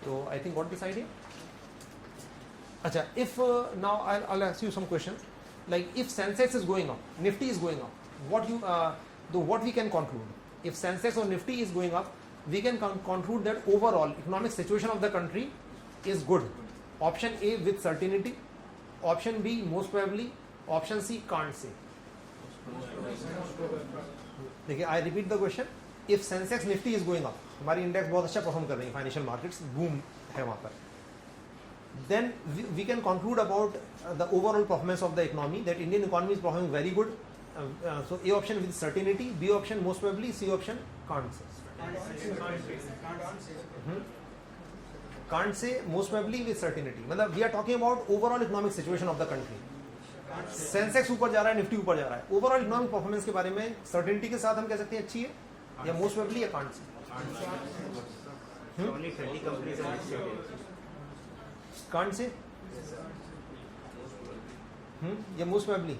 Speaker 1: So I think got this idea. Acha, if now I'll ask you some questions. Like if Sensex is going up, Nifty is going up, what we can conclude? If Sensex or Nifty is going up, we can conclude that overall economic situation of the country is good. Option A with certainty, option B most probably, option C can't say. देखिए, I repeat the question. If Sensex Nifty is going up, हमारी index बहुत अच्छा perform कर रही है, financial markets boom है वहाँ पर, then we can conclude about the overall performance of the economy, that Indian economy is performing very good. So A option with certainty, B option most probably, C option can't say. Can't say most probably with certainty. मतलब we are talking about overall economic situation of the country. Sensex ऊपर जा रहा है, Nifty ऊपर जा रहा है, overall economic performance के बारे में सर्टेनिटी के साथ हम कह सकते हैं अच्छी है, या मोस्ट प्रोबेबली या कांट से कांट से या मोस्ट प्रोबेबली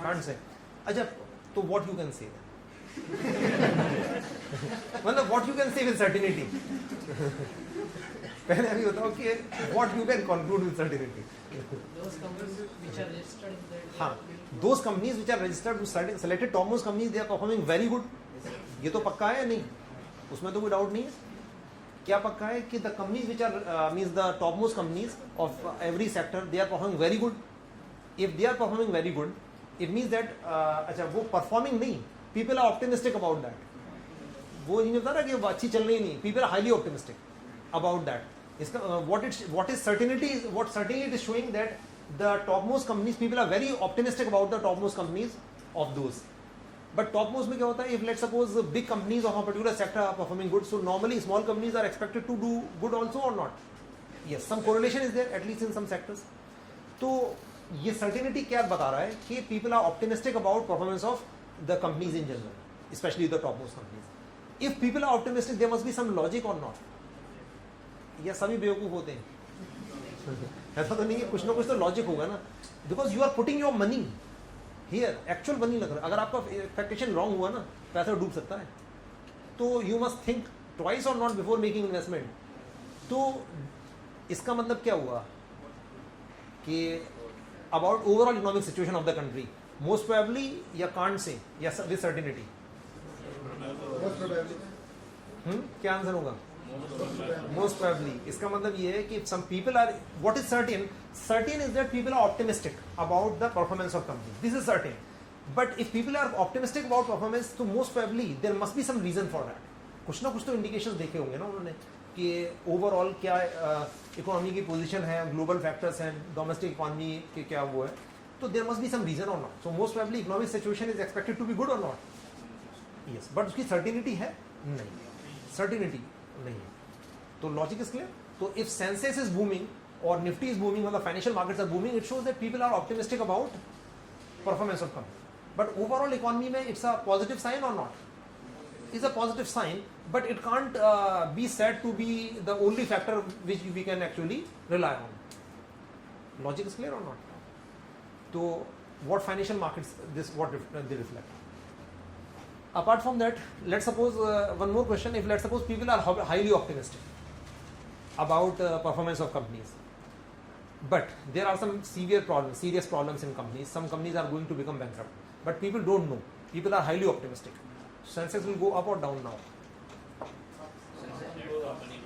Speaker 1: कांट से. अच्छा, तो व्हाट यू कैन से मतलब what you can say with certainty. पहले अभी बताओ कि what you can conclude with certainty.
Speaker 7: Those companies which are registered in that.
Speaker 1: हाँ, those companies which are registered selected topmost companies, they are performing very good. ये तो पक्का है या नहीं? उसमें तो कोई डाउट नहीं है. क्या पक्का है कि the companies which are means the topmost companies of every sector, they are performing very good. If they are performing very good, it means that अच्छा वो performing नहीं, people are optimistic about that. वो नहीं होता ना कि वो अच्छी चल रही नहीं, people are highly optimistic about that. इसका what is certainty is what certainly it is showing that the topmost companies, people are very optimistic about the topmost companies of those. But topmost में क्या होता है? If let's suppose big companies of a particular sector are performing good, so normally small companies are expected to do good also or not? Yes, some correlation is there at least in some sectors. तो ये certainty क्या बता रहा है कि people are optimistic about performance of the companies in general, especially the topmost companies. If people are optimistic, there must be some logic or not? या सभी बेवकूफ होते हैं? ऐसा तो नहीं है, कुछ ना कुछ तो लॉजिक होगा ना. Because you are putting your money here, actual money लग रहा है. अगर आपका एक्सपेक्टेशन रॉन्ग हुआ ना, पैसा डूब सकता है. तो यू मस्ट थिंक ट्वाइस और नॉट बिफोर मेकिंग इन्वेस्टमेंट. तो इसका मतलब क्या हुआ कि about overall economic situation of the country, most probably या कांट से या विद सर्टिनिटी, क्या आंसर होगा? Most probably. इसका मतलब ये है कि some people are, what is certain? Certain is that people are optimistic about the performance of company. This is certain. But if people are optimistic about performance, तो most probably there must be some reason for that. कुछ ना कुछ तो indications देखे होंगे ना उन्होंने कि overall क्या इकोनॉमी की पोजीशन है, ग्लोबल फैक्टर्स हैं, डोमेस्टिक इकोनॉमी के क्या वो है. तो there must be some reason or not. So most probably economic situation is expected to be good or not. Yes. But उसकी certainty है? नहीं. Certainty नहीं है. तो लॉजिक इज क्लियर. तो इफ सेंसेक्स इज बूमिंग और निफ्टी इज बूमिंग, मतलब financial markets are booming, it shows that people are optimistic about performance of company. But overall economy में इट्स अ पॉजिटिव साइन और not? Is a positive sign, but it can't be said to be the only factor which we can actually rely on. Logic is clear और not? तो what financial markets this what they reflect. Apart from that, let's suppose one more question. If let's suppose people are highly optimistic about performance of companies, but there are some serious problems in companies. Some companies are going to become bankrupt, but people don't know. People are highly optimistic. Sensex will go up or down now?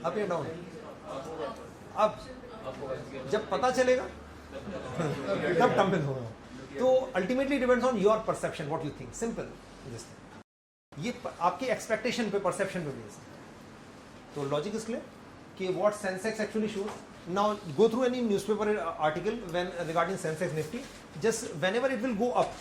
Speaker 1: Up या down? अब जब पता चलेगा तब dumping होगा. तो ultimately depends on your perception, what you think. Simple. ये आपके एक्सपेक्टेशन पे, परसेप्शन पे बेस्ड. तो लॉजिक इज क्लियर कि what Sensex actually shows. Now go through any newspaper article when regarding Sensex Nifty, just whenever it will go up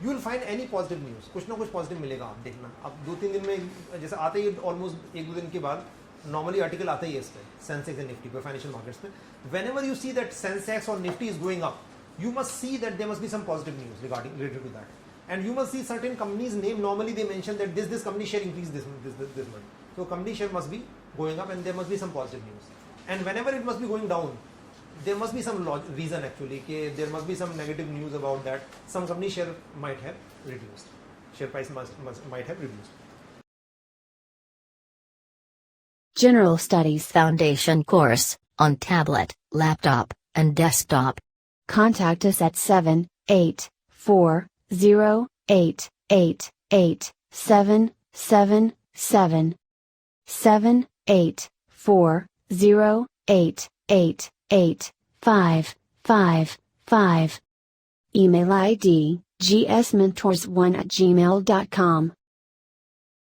Speaker 1: you will find any positive news. कुछ ना कुछ positive मिलेगा, आप देखना. अब 2-3 दिन में जैसे आते ही ऑलमोस्ट 1-2 दिन के बाद नॉर्मली आर्टिकल आता ही है इस पर, सेंसेक्स एंड निफ्टी पे, फाइनेंशियल मार्केट्स में. Whenever you see that Sensex और Nifty is going up, you must see that there must be some positive news related to that, and you must see certain companies name. Normally they mention that this company share increase this month, so company share must be going up and there must be some positive news. And whenever it must be going down, there must be some reason actually कि there must be some negative news about that. Some company share might have reduced, share price might have reduced.
Speaker 8: General Studies Foundation course on tablet, laptop, and desktop. Contact us at 78408887777. 784088855. Email ID gsmentors1@gmail.com.